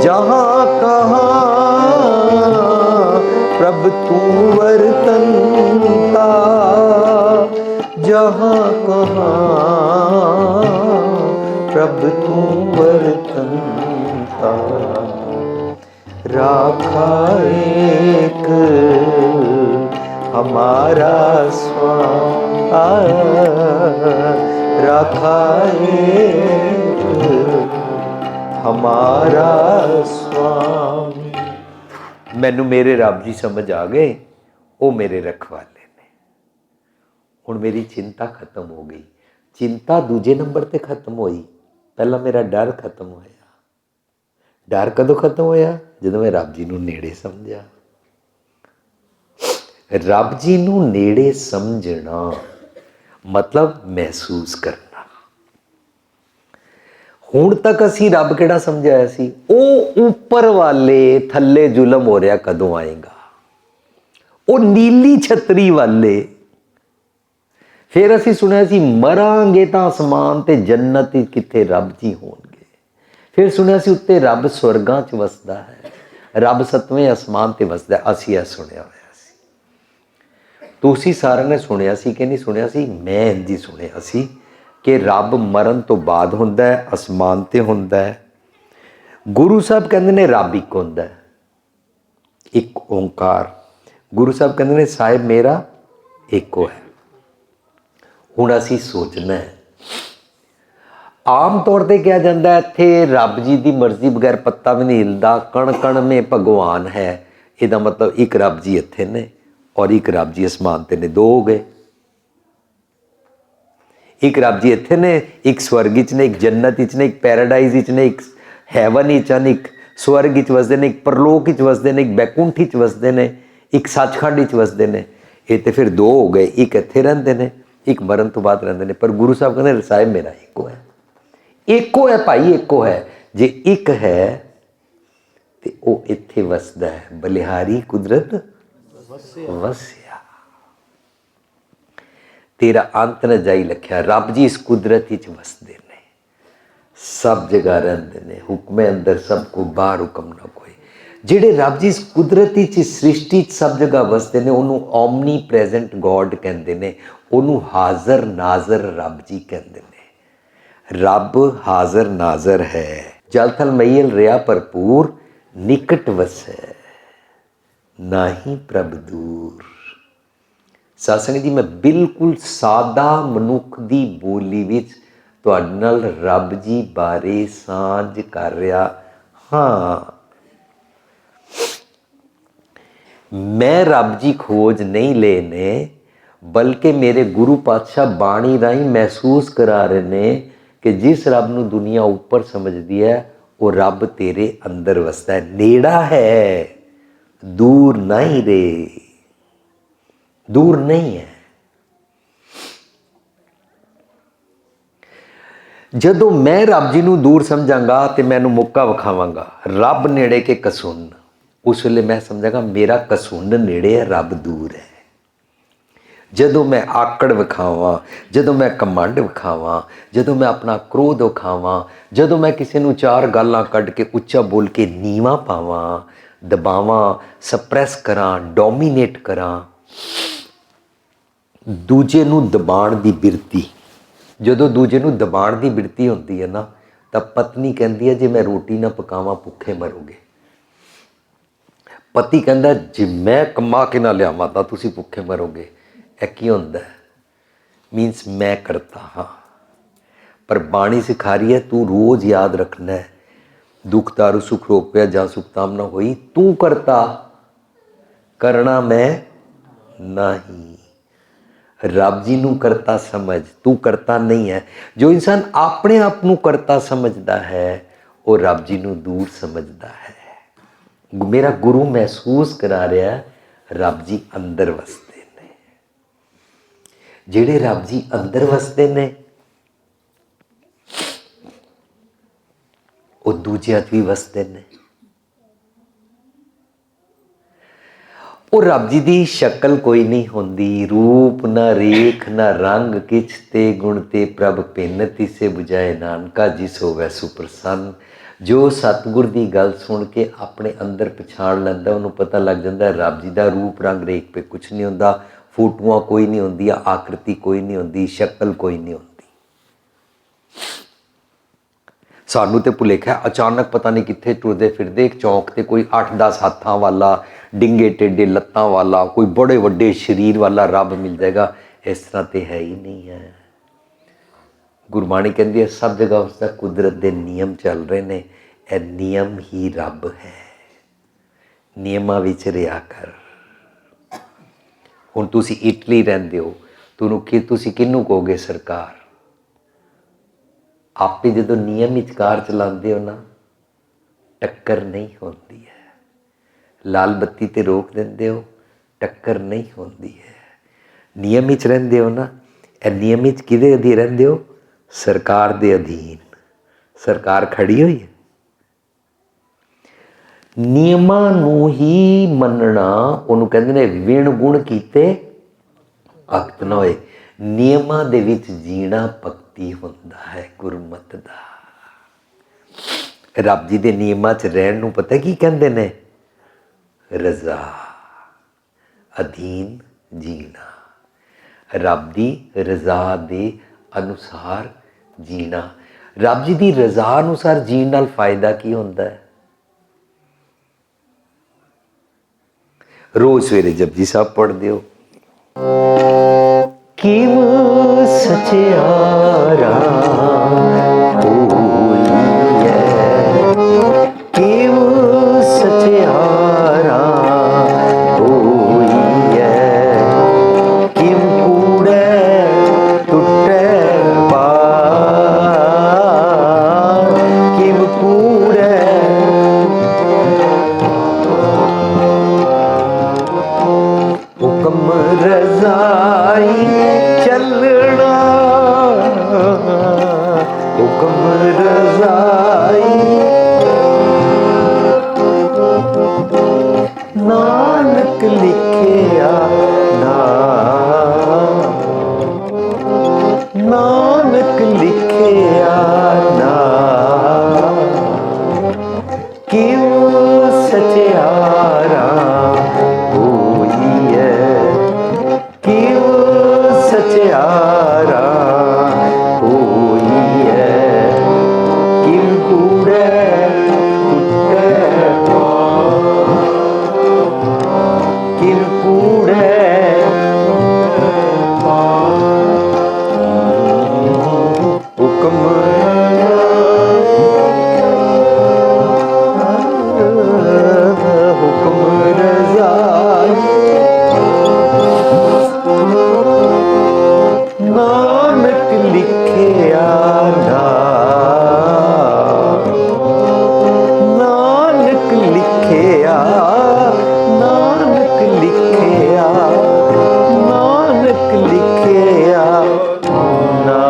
Speaker 1: जहाँ कहाँ प्रभ तू वर्तन कहाँ कहाँ प्रभ तू बरतंता, राखा एक हमारा स्वामी, राखा एक हमारा स्वामी। मैनू मेरे रब जी समझ आ गए, वो मेरे रखवाले ने। हुण मेरी चिंता खत्म हो गई। चिंता दूजे नंबर ते खत्म होई, पहला मेरा डर खत्म होया। डर कदों खत्म होया? जदों मैं रब जी नूं नेड़े समझा। रब जी नूं नेड़े समझना मतलब महसूस करना। हुण तक असी रब किहड़ा समझाया सी? ओ ऊपर वाले, थल्ले जुलम हो रहा कदों आएगा, ओ नीली छतरी वाले। फिर असी सुनिया सी मरांगे तां आसमान ते जन्नत कित्थे रब जी होणगे। फिर सुनिया सी उत्ते रब स्वर्गां च वसदा है, रब सतवें आसमान ते वसदा है। असी यह सुनिया होया सी। तुसी सारे ने सुनिया सी कि नहीं सुनिया सी? मैं इंज ही सुनिया सी कि रब मरण तो बाद हुंदा है, आसमान ते हुंदा है। गुरु साहब कहंदे ने रब एक हुंदा है, एक ओंकार। गुरु साहब कहंदे ने साहिब मेरा एको है। हुण असी सोचना है, आम तौर पर कहा जाता है इत्थे रब जी की मर्जी बगैर पत्ता भी नहीं हिलदा, कण कण में भगवान है। इसदा मतलब एक रब जी इत्थे ने और एक रब जी आसमान ते ने, दो हो गए। एक रब जी इत्थे ने, एक स्वर्ग च ने, एक जन्नत च ने, एक पैराडाइज ने, एक हैवन च ने, एक स्वर्ग च वसदे ने, एक परलोक च वसदे ने, एक बैकुंठ च वसदे ने, एक सचखंड च वसदे ने। ये तो फिर दो हो गए, एक इत्थे रहिंदे ने, एक मरण तो बाद रहिंदे ने। पर गुरु साहब कहते साहिब मेरा एको है, एको है भाई, एको है। जे एक है तो वो इत्थे वसदा है, बलिहारी कुदरत वसिया। तेरा अंत न जाई लख्या। रब जी इस कुदरत वसदे ने, सब जगह रहंदे ने, हुक्मे अंदर सब को, बाहर हुक्म ना कोई। जिहड़े रब जी इस कुदरती सृष्टि सब जगह वसदे ने, उन्होंने ओमनी प्रेजेंट गॉड कहते हैं, उन्होंने हाज़र नाज़र रब जी कहते हैं। रब हाज़र नाज़र है, जल थल मैयल रिया भरपूर, निकट वसै नाही प्रभ दूर। सत्संग जी, मैं बिल्कुल सादा मनुख दी बोली विच तुहाडे नाल रब जी बारे सांझ कर रहा हाँ। मैं रब जी खोज नहीं लेने, बल्कि मेरे गुरु पातशाह बाणी राही महसूस करा रहे ने कि जिस रब नूं दुनिया ऊपर समझदी है, वो रब तेरे अंदर वसदा है, नेड़ा है, दूर नहीं रे, दूर नहीं है। जदों मैं रब जी नूं दूर समझांगा तो मैनूं मुक्का विखावांगा, रब नेड़े के कसून, उस वेले मैं समझांगा मेरा कसून नेड़े है, रब दूर है। जदों मैं आकड़ विखावां, जदों मैं कमंड विखावां, जदों मैं अपना क्रोध विखावां, जदों मैं किसी नूं चार गालां कढ़ के उच्चा बोल के नीवां पावां, दबावां, सप्रैस करां, डोमीनेट करां, दूजे नूं दबाण दी बिरती। जदों दूजे नूं दबाण दी बिरती होंदी है ना, तां पत्नी कहंदी है जे मैं रोटी ना पकावां भुखे मरोगे। पति कहंदा जे मैं कमा के ना लियावां तां तुसीं भुखे मरोगे। यह की हुंदा है? मीनस मैं करता हाँ। पर बाणी सिखा रही है तू रोज़ याद रखना है, दुख तारू सुख रोपिया जा सुख ताम ना होई, तू करता, करना मैं नहीं। रब जी नूं करता समझ, तू करता नहीं है। जो इंसान अपने आप नूं करता समझदा है, वो रब जी नूं दूर समझदा है। मेरा गुरु महसूस करा रहा है रब जी अंदर वसदे ने। जिहड़े रब जी अंदर वसदे ने, वो दूजियां च भी वसदे ने। वो रब जी की शक्ल कोई नहीं होंदी, रूप ना रेख ना रंग किछ ते, गुण ते प्रभ भिन्न तिसे बुझाए नानका जिस होवै सुप्रसन्न। जो सतगुर की गल सुन के अपने अंदर पछाण लैंदा, उन्होंने पता लग जाता है रब जी का रूप रंग रेख पे कुछ नहीं होंदा। फोटोआं कोई नहीं होंदियां, आकृति कोई नहीं होंदी, शक्ल कोई नहीं होंदी। सानू तो भुलेखा अचानक पता नहीं कित्थे टुरदे फिरदे एक चौंक ते कोई 8-10 हाथों वाला, डिंगे टेढ़े लत्तां वाला, कोई बड़े वड्डे शरीर वाला रब मिल जाएगा। इस तरह तो है ही नहीं है। गुरबाणी कहती है सब जगह उसका कुदरत के नियम चल रहे हैं, यह नियम ही रब है। नियमां विच रिहा कर। हुण तुसीं इटली रहिंदे हो, तुसीं किहनूं कहोगे सरकार? आपे जो नियम विच कार चलाते हो ना, टक्कर नहीं होती है। लाल बत्ती ते रोक देंदे हो, टक्कर नहीं होती है। नियम विच रहिंदे हो ना, नियम विच किहदे अधीन रहिंदे हो? सरकार दे अधीन। सरकार खड़ी हुई है। नियमां नूं ही मनना उहनूं कहंदे ने विण गुण कीते भगत न होए। नियमां दे विच जीना भगती हुंदा है गुरमत दा। रब जी दे नियमां च रहण नूं पता की कहंदे ने? रज़ा, अधीन जीना, रब दी रज़ा दे अनुसार जीना। रब जी दी रज़ा अनुसार जीण नाल फायदा की हुंदा है? रोज सवेरे जपजी साहब पढ़ते हो, किव सचियारा होइए, किव सचियारा होइए, किव कूड़े टुटे पार, किव कूड़े हुक्म रज़ाई चलना, हुक्म रज़ाई नानक लिखिया नाम, नानक लिखिया नाम, क्यों सचियारा होइए, क्यों सचियारा होइए, किम कूड़े टुटे पार, किम कूड़े हुक्म नानक लिखिया नाम, नानक लिखिया, नानक लिखिया, नानक लिखिया नाम।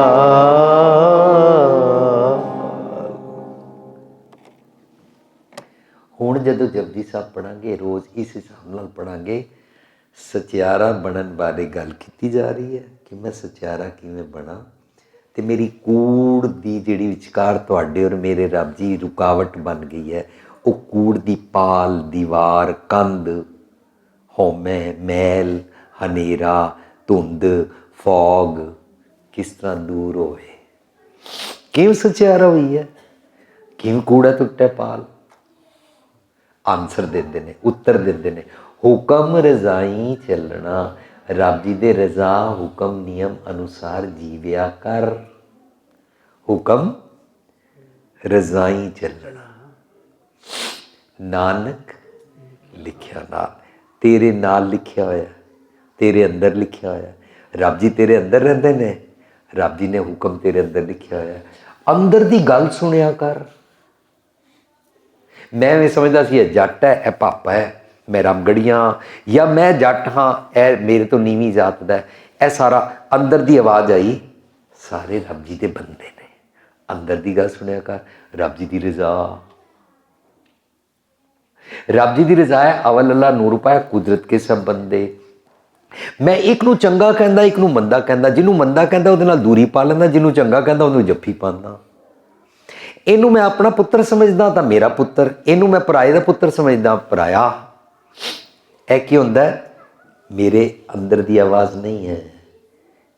Speaker 1: हुण जदों जपजी साहब पढ़ांगे, रोज़ इस हिसाब नाल पढ़ांगे। सचियारा बनन बारे गल की जा रही है कि मैं सचियारा किवें बना, ते मेरी कूड़ दी जिहड़ी विचकार तुहाडे और मेरे रब जी रुकावट बन गई है, वो कूड़ दी पाल, दीवार, कंध, हौमे, मैल, हनेरा, धुंध, फॉग किस तरह दूर होए। क्यों सचियारा हुई है? क्यों कूड़ा टुटे पाल? आंसर देंदे ने, उत्तर देंदे ने, हुक्म रज़ाई चलना। रब जी दे रज़ा हुक्म नियम अनुसार जीविया कर। हुक्म रज़ाई चलना। नानक लिखिया नाल, तेरे नाल लिखिया होया, तेरे अंदर लिखिया होया। रब जी तेरे अंदर रहंदे ने, रब जी ने हुक्म तेरे अंदर लिखिया होया। अंदर दी गल सुनिया कर। मैं भी समझदा सी जट है, यह पापा है, मैं रामगढ़िया, या मैं जट हाँ, ए मेरे तो नीवी जात दा, यह सारा अंदर दी आवाज़ आई, सारे रब जी दे बंदे ने। अंदर दी गल सुनिया कर। रब जी दी रज़ा, रब जी दी रज़ा है। अवल अल्लाह नूर पाया कुदरत के सब बंदे। मैं एक नूं चंगा कहंदा, एक नूं मंदा कहंदा। जिन्हों मंदा कहंदा उहदे नाल दूरी पा लैंदा, जिन्हों चंगा कहंदा उहनूं जफ्फी पांदा। इनू मैं अपना पुत्र समझदा तो मेरा पुत्र, इनू मैं पराए का पुत्र समझदा पराया। यह की हुंदा है? मेरे अंदर दी आवाज़ नहीं है,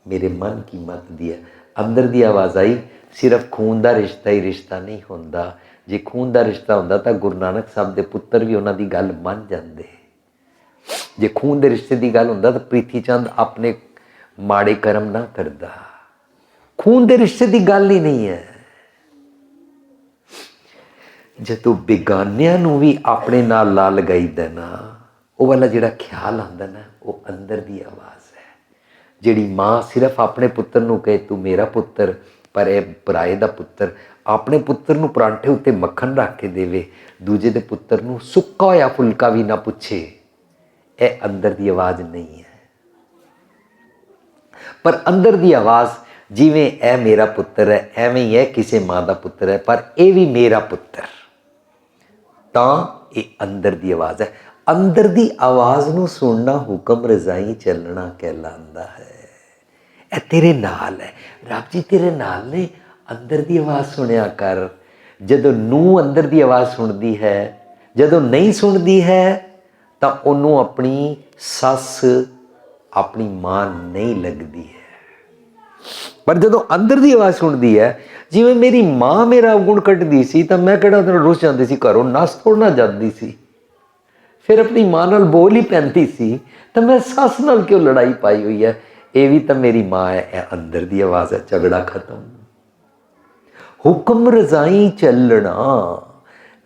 Speaker 1: मेरे मन की मत दी है। अंदर दी आवाज़ आई, सिर्फ खून का रिश्ता ही रिश्ता नहीं होंदा। जे खून का रिश्ता होंदा तो गुरु नानक साहब के पुत्र भी उन्हों की गल मन जाते। जे खून के रिश्ते की गल होंदा तो प्रीति चंद अपने माड़े कर्म ना करता। खून के रिश्ते की गल ही नहीं है। जो बेगानिया भी अपने नाल ला लगाई देना, वो वाला जिहड़ा ख्याल आंदा ना, वो अंदर की आवाज़ है। जिहड़ी माँ सिर्फ अपने पुत्र नूं कहे तू मेरा पुत्र, पर यह पराए दा पुत्र, अपने पुत्र नूं परांठे उत्ते मक्खन रख के देवे, दूजे दे पुत्र नूं सुक्का होया फुलका भी ना पुछे, यह अंदर की आवाज़ नहीं है। पर अंदर की आवाज़ जिवें ए मेरा पुत्र है, एवें ही है किसी माँ का पुत्र है, पर यह भी मेरा पुत्र, तो ये अंदर की आवाज़ है। अंदर की आवाज़ नूं सुनना हुक्म रजाई चलना कहलांदा है। ए तेरे नाल है, रब जी तेरे नाल ने, अंदर की आवाज़ सुनिया कर। जदों नूं अंदर की आवाज़ सुनती है, जदों नहीं सुनती है तो उन्होंने अपनी सस अपनी मां नहीं लगती है। पर जदों अंदर की आवाज़ सुनती है, जिवें मेरी मां मेरा गुण कटदी सी तो मैं किहड़ा रुस जाती सी, घरों नस थोड़ा जाती सी, फिर अपनी मां नाल बोल ही पैंती सी, तो मैं सस नाल क्यों लड़ाई पाई हुई है। ये भी तो मेरी मां है, यह अंदर की आवाज़ है, झगड़ा खत्म। हुक्म रजाई चलना,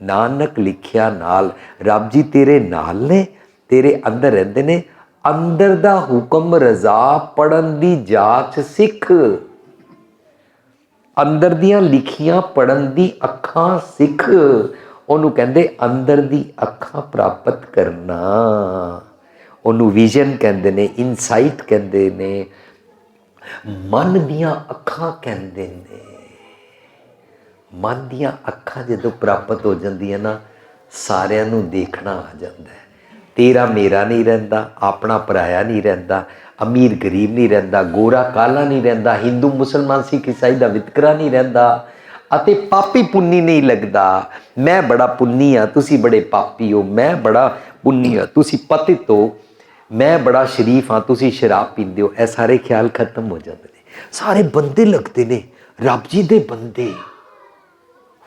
Speaker 1: नानक लिखिया नाल, रब जी तेरे नाल ने, तेरे अंदर रहंदे ने। अंदर दा हुक्म रजा पढ़न दी जाच सिख, अंदर दियां लिखियां पढ़न दी अखां सिख। ਉਹਨੂੰ ਕਹਿੰਦੇ अंदर दी अखां प्राप्त करना, ਉਹਨੂੰ विजन कहते ने, इनसाइट कहते ने, मन दियां अखां कहते ने। मन दियां अखां जो प्राप्त हो जांदियां ना, सारिਆਂ ਨੂੰ देखना आ जाता है। तेरा मेरा नहीं रहिंदा, अपना पराया नहीं रहिंदा, अमीर गरीब नहीं रहिंदा, गोरा काला नहीं रहिंदा, हिंदू मुसलमान सिख ईसाई का वितकरा नहीं रहिंदा, अते पापी पुन्नी नहीं लगता। मैं बड़ा पुन्नी हाँ, तुसी बड़े पापी हो, मैं बड़ा पुन्नी हाँ, तुसी पतित हो, मैं बड़ा शरीफ हाँ, तुसी शराब पींदे हो। यह सारे ख्याल खत्म हो जाते हैं। सारे बंदे लगते ने, रब जी दे बंदे।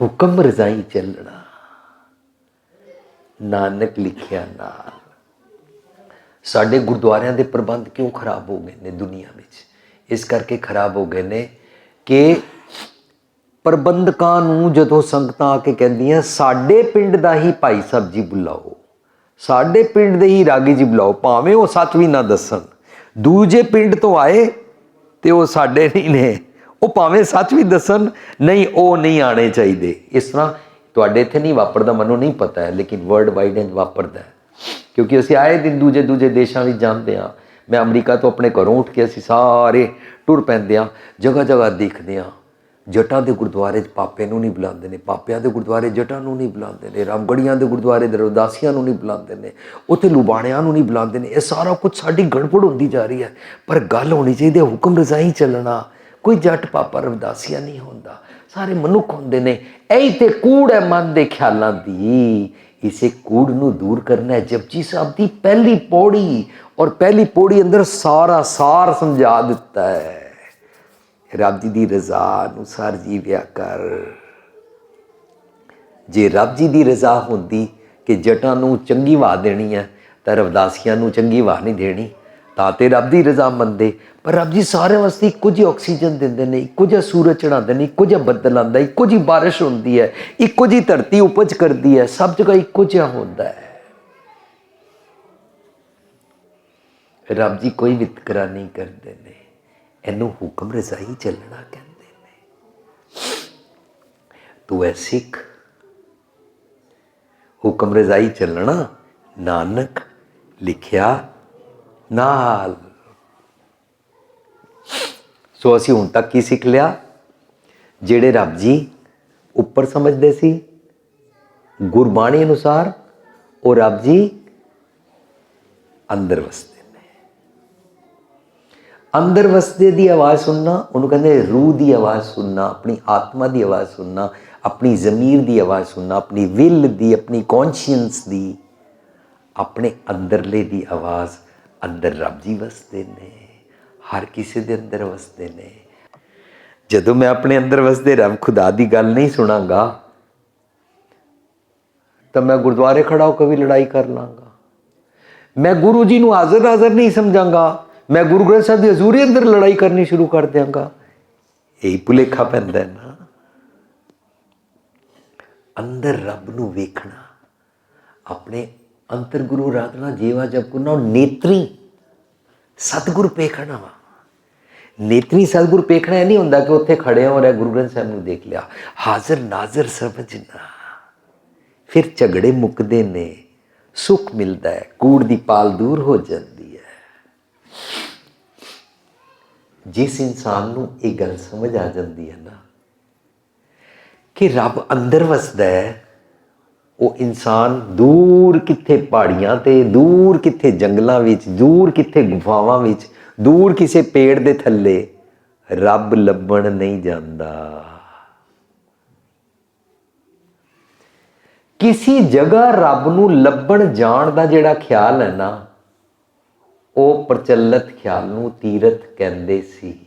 Speaker 1: हुक्म रजाई चलना, नानक लिखिया नाल। साडे गुरुद्वारियां दे प्रबंध क्यों खराब हो गए ने दुनिया में? इस करके खराब हो गए ने कि प्रबंधकां नूं जदों संगतां आके कहंदियां साडे पिंड दा ही भाई साहब जी बुलाओ, साडे पिंड दे ही रागी जी बुलाओ, भावें वो सच भी ना दसन, दूजे पिंड तो आए तो वो साडे नहीं ने, वो भावें सच भी दसन, नहीं वो नहीं आने चाहिए। इस तरह तुहाडे इत्थे नहीं वापरदा, मैनूं नहीं पता है, लेकिन वर्ल्ड वाइड इंज वापरदा है, क्योंकि असीं आए दिन दूजे दूजे देशों में जाते हाँ। मैं अमरीका तो अपने घरों उठ के असीं सारे टुर पैंदे हाँ, जगह जगह देखते हाँ। जटां दे गुरुद्वारे पापे नूं नहीं बुलाते हैं, पापियां दे गुरुद्वारे जटां नूं नहीं बुलाते हैं, रामगढ़ियां दे गुरुद्वारे रविदासियां नूं नहीं बुलाते हैं, उत्थे लुबाणियां नूं नहीं बुलाते हैं। ये सारा कुछ साडी गड़बड़ होंदी जा रही है। पर गल होनी चाहिए हुक्म रजाई चलना। कोई जट पापा रविदासिया नहीं होंदा, सारे मनुख होंदे ने। यही ते कूड़ है मन के ख्यालों की। इसे कूड़ नूं दूर करना है जपजी साहब की पहली पौड़ी, और पहली पौड़ी अंदर सारा सार समझा दिता है। रब जी की रजा अनुसार जीव्या कर। जे रब जी की रजा होंदी कि जटां नूं चंगी वाह देनी है तो रविदासियां नूं चंगी वाह नहीं देनी, ताते रब की रजा मनते। पर रब जी सारे वास्ते इक्को जी ऑक्सीजन देंदे ने, इक्को जिहा सूरज चढ़ाते हैं, इक्को जिहा बदल आंदा, इक्को जी बारिश होंदी है, इक्को जी धरती उपज करती है, सब जगह इक्को जिहा होंदा है। रब जी कोई वितकरा नहीं करते ने। इनू हुक्म रजाई चलना कहते हैं। तू है सिख, हुक्म रजाई चलना, नानक लिखिया नाल। सो असी हुण तक की सीख लिया? जेड़े रब जी उपर समझते सी गुरबाणी अनुसार, वो रब जी अंदर वसते ने। अंदर वसते दी आवाज़ सुनना, उन्होंने कहते रूह की आवाज़ सुनना, अपनी आत्मा की आवाज़ सुनना, अपनी ज़मीर की आवाज़ सुनना, अपनी विल दी, अपनी कॉन्शियंस दी, अपने अंदरले दी आवाज़ ਅੰਦਰ ਰੱਬ ਜੀ ਵਸਦੇ ਨੇ, ਹਰ ਕਿਸੇ ਦੇ ਅੰਦਰ ਵਸਦੇ ਨੇ। ਜਦੋਂ ਮੈਂ ਆਪਣੇ ਅੰਦਰ ਵਸਦੇ ਰੱਬ ਖੁਦਾ ਦੀ ਗੱਲ ਨਹੀਂ ਸੁਣਾਂਗਾ ਤਾਂ ਮੈਂ ਗੁਰਦੁਆਰੇ ਖੜਾ ਹੋ ਕੇ ਵੀ ਲੜਾਈ ਕਰ ਲਾਂਗਾ। ਮੈਂ ਗੁਰੂ ਜੀ ਨੂੰ ਹਾਜ਼ਰ ਨਾਜ਼ਰ ਨਹੀਂ ਸਮਝਾਂਗਾ, ਮੈਂ ਗੁਰੂ ਗ੍ਰੰਥ ਸਾਹਿਬ ਦੀ ਹਜ਼ੂਰੀ ਅੰਦਰ ਲੜਾਈ ਕਰਨੀ ਸ਼ੁਰੂ ਕਰ ਦਿਆਂਗਾ। ਇਹੀ ਭੁਲੇਖਾ ਪੈਂਦਾ ਨਾ। ਅੰਦਰ ਰੱਬ ਨੂੰ ਵੇਖਣਾ, ਆਪਣੇ ਅੰਤਰ ਗੁਰੂ ਰਾਧਨਾ ਜੀਵਾ ਜਪ ਕਰਨਾ, ਨੇਤਰੀ ਸਤਿਗੁਰ ਪੇਖਣਾ ਵਾ। ਨੇਤਰੀ ਸਤਿਗੁਰ ਪੇਖਣਾ ਇਹ ਨਹੀਂ ਹੁੰਦਾ ਕਿ ਉੱਥੇ ਖੜੇ ਹੋ ਰਿਹਾ ਗੁਰੂ ਗ੍ਰੰਥ ਸਾਹਿਬ ਨੂੰ ਦੇਖ ਲਿਆ। ਹਾਜ਼ਰ ਨਾਜ਼ਰ ਸਮਝਣਾ, ਫਿਰ ਝਗੜੇ ਮੁੱਕਦੇ ਨੇ, ਸੁੱਖ ਮਿਲਦਾ ਹੈ, ਕੂੜ ਦੀ ਪਾਲ ਦੂਰ ਹੋ ਜਾਂਦੀ ਹੈ। ਜਿਸ ਇਨਸਾਨ ਨੂੰ ਇਹ ਗੱਲ ਸਮਝ ਆ ਜਾਂਦੀ ਹੈ ਨਾ ਕਿ ਰੱਬ ਅੰਦਰ ਵਸਦਾ ਹੈ, ਉਹ ਇਨਸਾਨ ਦੂਰ ਕਿੱਥੇ ਪਹਾੜੀਆਂ 'ਤੇ, ਦੂਰ ਕਿੱਥੇ ਜੰਗਲਾਂ ਵਿੱਚ, ਦੂਰ ਕਿੱਥੇ ਗੁਫਾਵਾਂ ਵਿੱਚ, ਦੂਰ ਕਿਸੇ ਪੇੜ ਦੇ ਥੱਲੇ ਰੱਬ ਲੱਭਣ ਨਹੀਂ ਜਾਂਦਾ। ਕਿਸੇ ਜਗ੍ਹਾ ਰੱਬ ਨੂੰ ਲੱਭਣ ਜਾਣ ਦਾ ਜਿਹੜਾ ਖਿਆਲ ਹੈ ਨਾ, ਉਹ ਪ੍ਰਚਲਿਤ ਖਿਆਲ ਨੂੰ ਤੀਰਥ ਕਹਿੰਦੇ ਸੀ।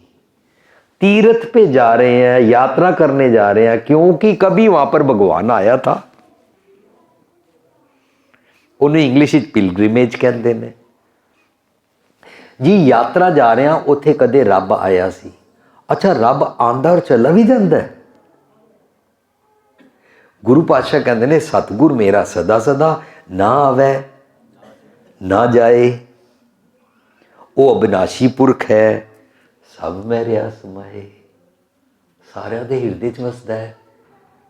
Speaker 1: तीर्थ पे जा रहे हैं, यात्रा करने जा रहे हैं, क्योंकि कभी वहां पर भगवान आया था। उन्हें इंग्लिश पिलग्रिमेज कहते हैं जी। यात्रा जा रहे हैं, उत्थे कदे रब आया सी। अच्छा, रब आंदा और चला भी जाता है। गुरु पातशाह कहते हैं सतगुर मेरा सदा सदा ना आवे ना जाए, वो अविनाशी पुरख है, सब मैं रिया समाए, सारिਆਂ ਦੇ ਹਿਰਦੇ 'ਚ ਵਸਦਾ ਹੈ,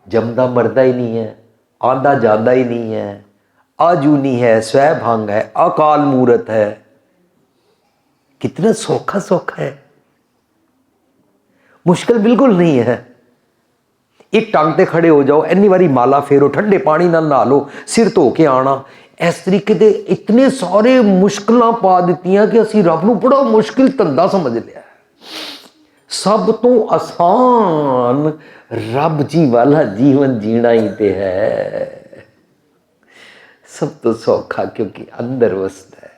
Speaker 1: ਜੰਮਦਾ ਮਰਦਾ ਹੀ ਨਹੀਂ ਹੈ, ਆਉਂਦਾ ਜਾਂਦਾ ਹੀ ਨਹੀਂ ਹੈ, आजूनी है, स्वैभंग है, अकाल मूरत है। कितना सौखा सौखा है, मुश्किल बिल्कुल नहीं है। एक टांग ते खड़े हो जाओ, इन्नी बारी माला फेरो, ठंडे पानी नाल नहा लो, सिर धो के आना, इस तरीके दे इतने सारे मुश्किलां पा दित्तियां कि असीं रब नूं बड़ा मुश्किल धंधा समझ लिया। सब तो आसान रब जी वाला जीवन जीना ही ते है, सब तो सौखा, क्योंकि अंदर वसता है।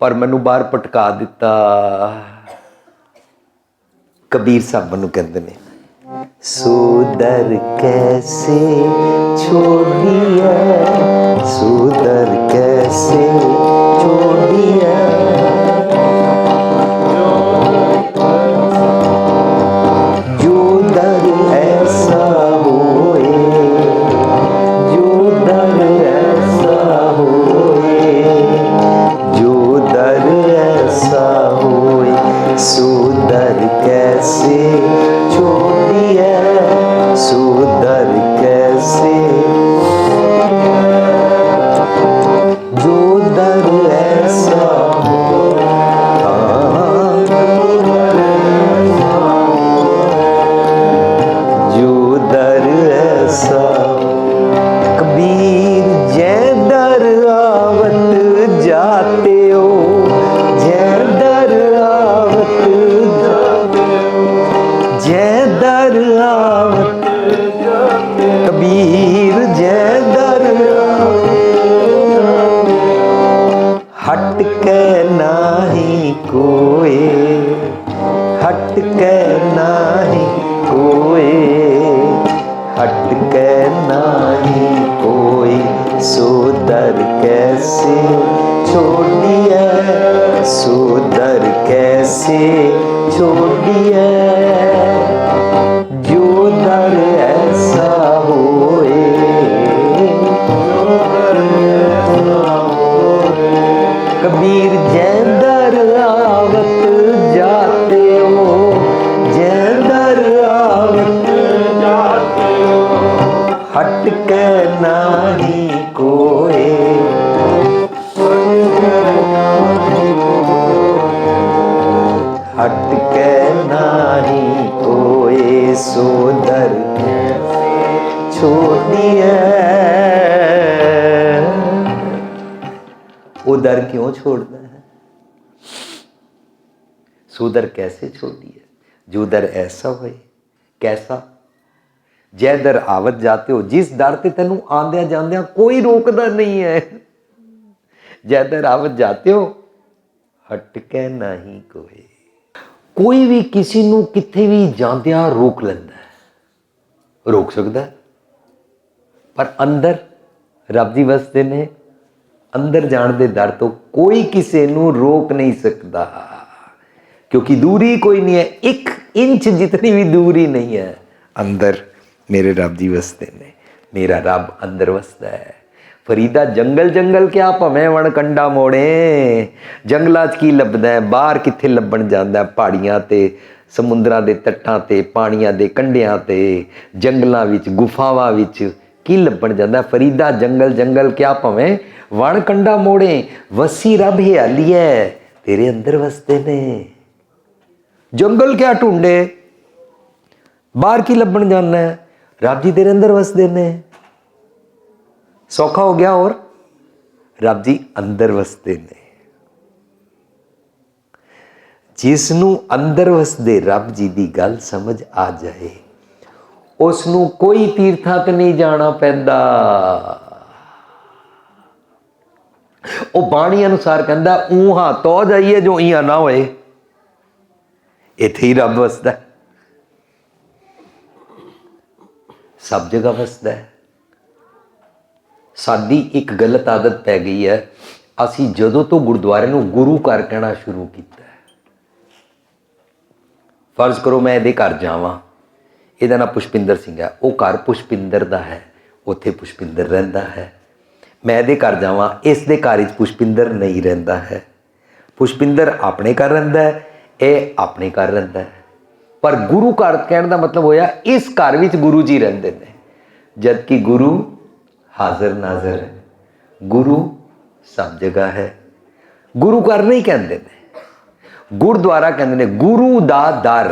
Speaker 1: पर मैनू बाहर पटका दिता। कबीर साहब मैनू कहते ने, सुदर कैसे छोड़िया, सुदर कैसे छोड़िया, जो दर ऐसा होए, जो दर ऐसा होए, जो दर ऐसा होए, सुदर कैसे छोड़िए, सुदर कैसे, जो दर ऐसा हो, जो दर ऐसा। कबीर जै दर आवत जाते हो, जै दर आवत जाते हो, जै दर आवत, कबीर जै दर हट के नाही कोई, हट के नाही कोई, हट के नाही कोई, सुदर कैसे छोड़िए, सुदर कैसे छोड़िए, जो दर ऐसा होए, कबीर जै दर आवत जाते हो, जै दर आवत जाते हो, हट के नाही कोई, हट के नाही कोई, सुदर छोड़िए। वो दर क्यों छोड़ना है, सुदर कैसे छोड़िए, जो दर ऐसा होए, कैसा, जै दर आवत जाते हो, जिस दर ते तेनू आंदिया जांदिया कोई रोकदा नहीं है, जै दर आवत जाते हो हटके नहीं कोई। कोई भी किसी नू किथे भी जांदिया रोक लैंदा है, रोक सकता है, पर अंदर रब जी वसदे ने, अंदर जाण दे दर तो कोई किसी नू रोक नहीं सकता, क्योंकि दूरी कोई नहीं है, 1 इंच जितनी भी दूरी नहीं है, अंदर मेरे रब जी वसदे ने, मेरा रब अंदर वसदा है। फरीदा जंगल जंगल क्या भवें वण कंडा मोड़े, जंगलों च की लभदा है, बाहर कित्थे लभण जांदा, पहाड़ियां ते समुद्रां दे तट्टां ते पाणियां दे कंढियां ते जंगलों विच गुफावां विच की लभण जांदा। फरीदा जंगल जंगल क्या भवें वण कंडा मोड़े, वसी रब हरियाली है तेरे अंदर वसदे ने। जंगल क्या ढूंढे, बाहर की लभण जाना है, रब जी तेरे अंदर वसदे ने। सौखा हो गया, और रब जी अंदर वसदे ने। जिसनू अंदर वसदे रब जी की गल समझ आ जाए, उसनू कोई तीर्थां ते नहीं जाना पैंदा। वो बाणी अनुसार कहता ऊहा तो जाइए जो इं ना होए, इत्थे ही रब वसदा है, सब जगह वसदा है। साडी एक गलत आदत पै गई है, असी जदों तो गुरुद्वारे नूं गुरु घर कहना शुरू किया है। फर्ज करो मैं इहदे घर जावां, इहदा नाम पुष्पिंदर सिंह है, वो घर पुष्पिंदर दा है, उत्थे पुष्पिंदर रहिंदा है। मैं इहदे घर जावां, इसदे घर विच पुष्पिंदर नहीं रहिंदा है। पुष्पिंदर अपने घर रहिंदा है, ये अपने घर रहिंदा है। पर गुरु घर कहने का मतलब होया इस घर विच गुरु जी रहिंदे ने, जबकि गुरु हाजिर नाजर है, गुरु सब जगह है। गुरु घर नहीं कहते ने, गुरुद्वारा कहते ने, गुरु दा दर,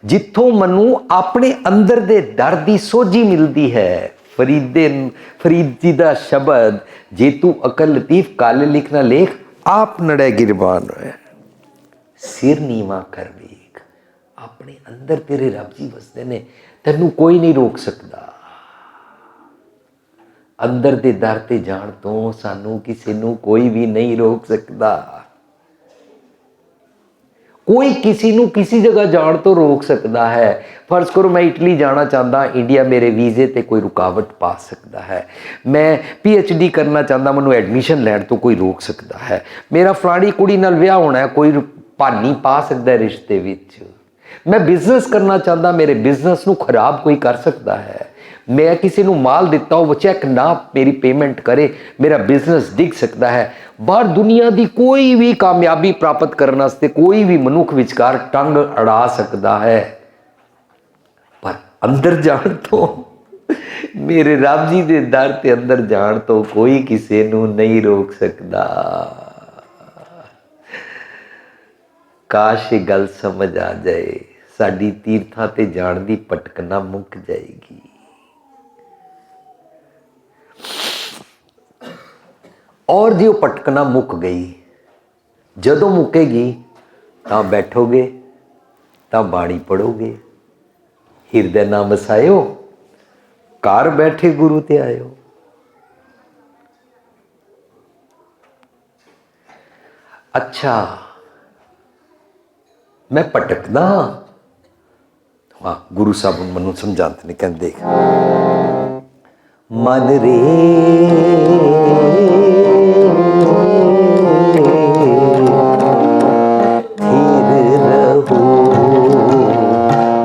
Speaker 1: जिथों मनु अपने अंदर दे दर दी सोझी मिलती है। फरीद जी का शब्द, जे तू अकल लतीफ काले लिखना लेख, आप नड़े गिरबान है, सिर नीवा कर वेख, अपने अंदर तेरे रब जी वसदे ने, तेनू कोई नहीं रोक सकता। अंदर दे दर ते जाण तो सानू किसी नू कोई भी नहीं रोक सकता। कोई किसी नू किसी जगह जाण तो रोक सकता है। फर्ज करो मैं इटली जाना चाहता, इंडिया मेरे वीजे ते कोई रुकावट पा सकता है। मैं PhD करना चाहता, मैनू एडमिशन लैण तो कोई रोक सकता है। मेरा फलानी कुड़ी नाल विआह होना है, कोई भानी पा सकता है रिश्ते विच। मैं बिजनेस करना चाहता, मेरे बिजनेस नू खराब कोई कर सकता है। मैं किसी को माल दिता हो, वो चैक ना मेरी पेमेंट करे, मेरा बिजनेस डिग सकता है। बाहर दुनिया की कोई भी कामयाबी प्राप्त करने वास्ते कोई भी मनुख विचकार टंग अड़ा सकता है, पर अंदर जान तो मेरे रब जी के दर ते अंदर जान तो कोई किसी को नहीं रोक सकता। काश ये गल समझ आ जाए, साडी तीर्थां ते जाण दी भटकना मुक जाएगी। और जो भटकना मुक गई, जदों मुकेगी तो बैठोगे, तो बाणी पढ़ोगे, हिरदे नाम वसायो, घर बैठे गुरु ते आयो। अच्छा मैं भटकदा, हाँ गुरु साहब मैनू समझाते ने, कहते देख मन रे थिर रहो,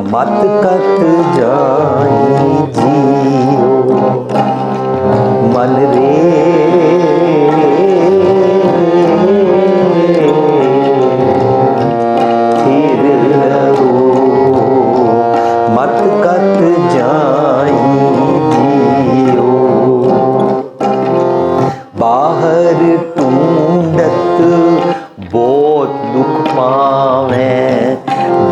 Speaker 1: मत कत जाई जियो। मन रे थिर रहो, मत कत जाई जियो। बाहर ढूंढत बहुत दुख पावे,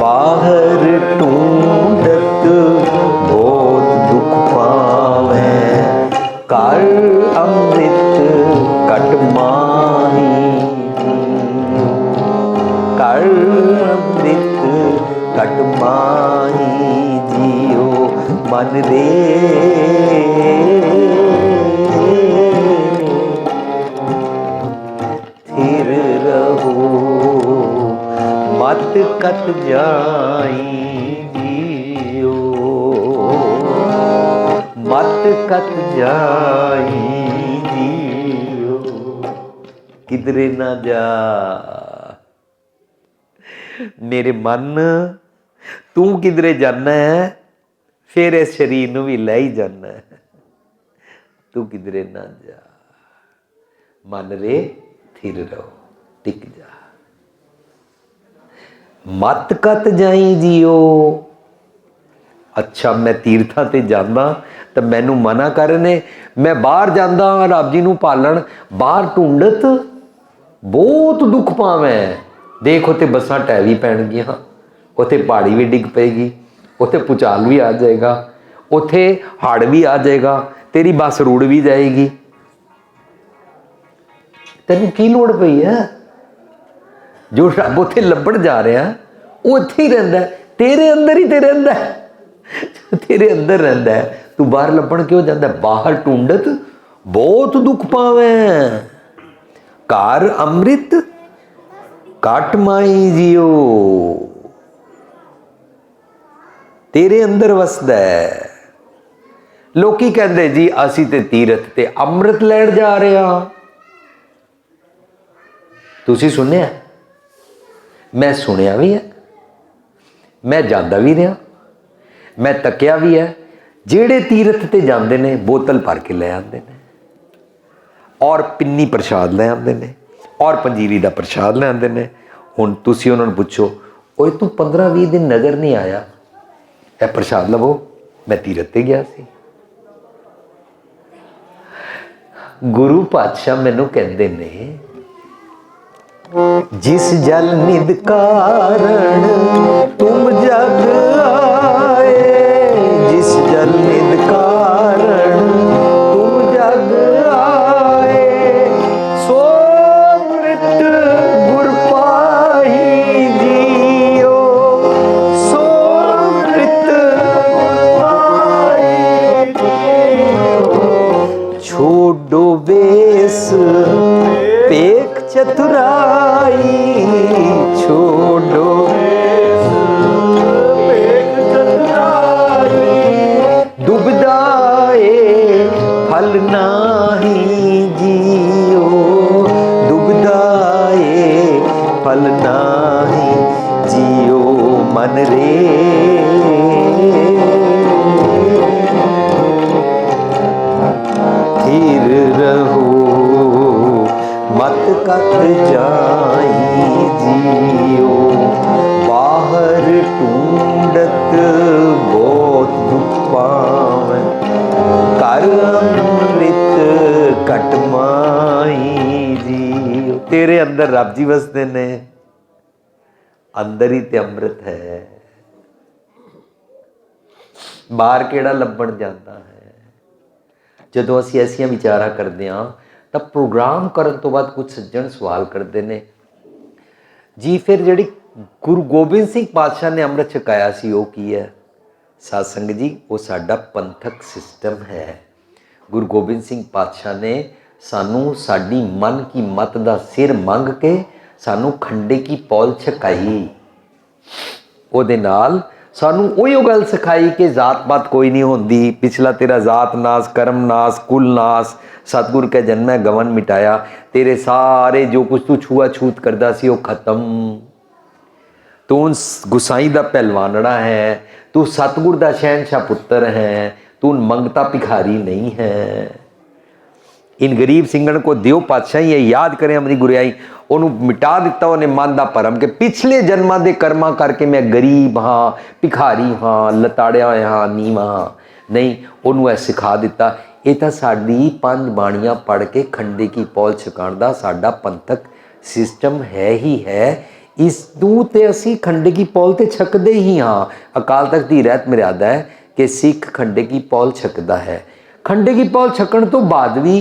Speaker 1: बाहर ढूंढत बहुत दुख पावे। कर अमृत कट माही, कर अमृत कट माही जियो। मन रे थिर रहो, मत कत जाई जियो, मत कत जाई जियो, किधरे ना जा मेरे मन, तू किधरे जाना है, फिर इस शरीर नूं भी लै ही जाना है, तू किधरे ना जा, मन रे थिर रहो, टिक जा, मत कत जाई जियो। अच्छा मैं तीर्थां ते जांदा तो मैनू मना करने, मैं बाहर जांदा रब जी नूं पालण, बाहर ढूंढत बहुत दुख पावें, देख उत्ते बसां टै भी पैणगियां, उत्थे पहाड़ी भी डिग पेगी, उत्थे भूचाल भी आ जाएगा, उत्थे हड़ भी आ जाएगा, तेरी बस रुड़ भी जाएगी, तेनू की लोड़ पई है? जो रब उत्थे लभण जा रहा वो इत्थे ही रहिंदा, तेरे अंदर ही ते रहिंदा, तेरे अंदर रहिंदा है, तू बाहर लभण क्यों जांदा? बाहर ढूंढत बहुत दुख पावें, घर अमृत घट माई जियो, तेरे अंदर वसदा है। लोकी कहंदे जी असी ते तीरथ ते अमृत लैण जा रहे हां, तुसी सुनिया? मैं सुनिया भी है, मैं जांदा भी रहा, मैं तकिया भी है, जेड़े तीरथ ते जांदे ने बोतल भर के ले आंदे ने, और पिन्नी प्रशाद ले आंदे ने, और पंजीरी का प्रशाद ले आंदे ने। हुण तुसी उन्हां नूं पुछो, ओए तू 15-20 दिन नज़र नहीं आया, ए प्रशाद लवो, मैं तीरथ ते गया सी। गुरु पातशाह मैनू कहंदे ने, जिस जल निध कारण तुम जग आए, जिस जल निध कारण तुम जग आए, सो मृत गुर पाही जियो, सो मृत गुर पाही जियो, छोड़ो बेस पेख चतुराई, छोड़ो पेख चतुराई, दुबदाए फल नाही जियो, दुबदाए फल नाही जियो, मन रे थिर रहो, मत कत जाई जियो, बाहर ढूंढत बहुत दुख पावें, कर अमृत घट माई जियो। तेरे अंदर रब जी वसदे ने, अंदर ही ते अमृत है, बाहर केड़ा लभण जाता है। जदों असीं ऐसियां विचारा करते हाँ तो प्रोग्राम करन तो बाद कुछ सज्जन सवाल करते हैं जी, फिर जिहड़ी गुरु गोबिंद सिंह पातशाह ने अमृत छकाया सी वो की है? साध संगत जी, वो साडा पंथक सिस्टम है। गुरु गोबिंद सिंह पातशाह ने सानू साडी मन की मत दा सिर मंग के सानू खंडे की पौल छकाई, ਉਹਦੇ ਨਾਲ ਸਾਨੂੰ ਉਹੀ ਗੱਲ ਸਿਖਾਈ कि जात पात कोई नहीं होती, पिछला तेरा जात नास कर्म नास कुल नास, सतगुर के जन्म गवन मिटाया, तेरे सारे जो कुछ तू छुआ छूत करता सी वो खत्म, तू गुसाई दा पहलवानड़ा है, तू सतगुर दा शहनशाह पुत्र है, तू मंगता भिखारी नहीं है। इन गरीब सिंगण को दियो पातशाही ये याद करें अपनी गुरियाई, उन्होंने मिटा दिता उन्हें मन का भरम कि पिछले जन्मां दे कर्मां करके मैं गरीब हाँ, भिखारी हाँ, लताड़िया होया हाँ, नीवा हाँ, नहीं उन्होंने सिखा दिता। ये तो साडी 5 बाणियां पढ़ के खंडे की पौल छकाण दा साडा पंथक सिस्टम है ही है। इस नूं ते असीं खंडे की पौल ते छकदे ही हाँ। अकाल तख्त दी रहत मर्यादा है कि सिख खंडे की पौल छकदा है। खंडे की पौल छकण तो बाद भी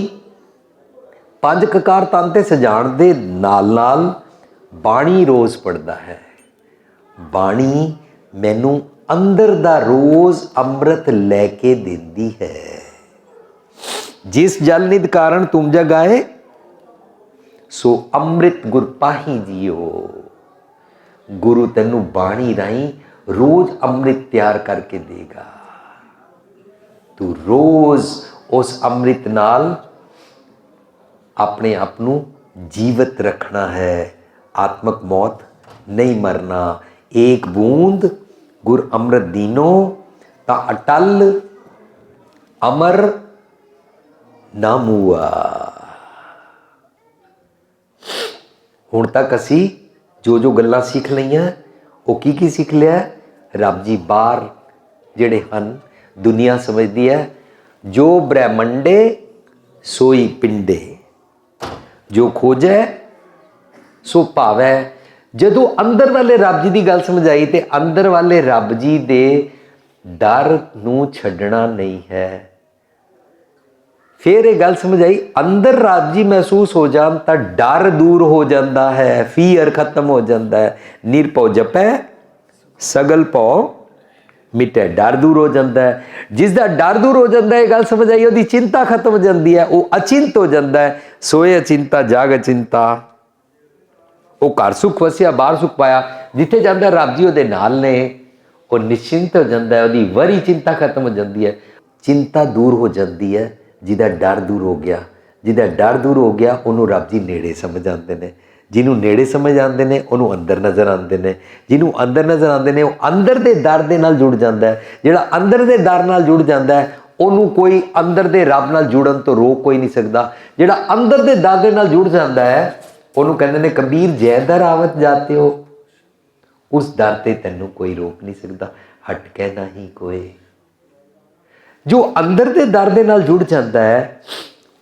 Speaker 1: 5 ककार तन ते सजाण दे नाल नाल बाणी रोज़ पढ़दा है। बाणी मैनू अंदर दा रोज अमृत लैके देंदी है। जिस जल निध कारण तुम जग आए, सो अमृत गुर पाही जियो। गुरु तेनू बाणी राही रोज अमृत तैयार करके देगा। तू रोज उस अमृत नाल अपने आप नू जीवित रखना है। आत्मक मौत नहीं मरना। एक बूंद गुर अमृत दीनो ता अटल अमर ना मूआ। हुण तक असी जो जो गल्लां सीख लईआं वो की सीख लिया? रब जी बाहर जिहड़े हन दुनिया समझदी है जो ब्रह्मंडे सोई पिंडे, जो खोजै सो भावै। जदों अंदर वाले रब जी की गल समझाई तो अंदर वाले रब जी दे डर नूं छड्डना नहीं है। फिर ये गल समझाई अंदर रब जी महसूस हो जान तो डर दूर हो जाता है, फीयर खत्म हो जाता है। निरभौ जपै सगल भौ मिटे, डर दूर हो जाता है। जिसका डर दूर हो जाता है, गल समझ आई, उसकी चिंता खत्म हो जाती है, वो अचिंत हो जाता है। सोए अचिंता जाग अचिंता, वो घर सुख वसिया बाहर सुख पाया। जिथे जाता रब जी वो नाल ने, वो निश्चिंत हो जाता है, वो वरी चिंता खत्म हो जाती है। चिंता दूर हो जाती है जिहदा डर दूर हो गया। जिहदा डर दूर हो गया उन्होंने रब जी नेड़े समझ आते हैं। जिन्होंने नेड़े समझ आते हैं उन्होंने अंदर नज़र आते हैं। जिन्होंने अंदर नज़र आते हैं वो अंदर के डर के नाल जुड़ जाता है। जिहड़ा अंदर के डर नाल जुड़ जाता है उन्होंने कोई अंदर के रब नाल जुड़न तो रोक कोई नहीं सकता। जिहड़ा अंदर के डर के नाल जुड़ जाता है उन्होंने कहते हैं कबीर जै दर आवत जाते हो, उस डर ते तैनू कोई रोक नहीं सकता, हटके नहीं कोई। जो अंदर के डर के नाल जुड़ जाता है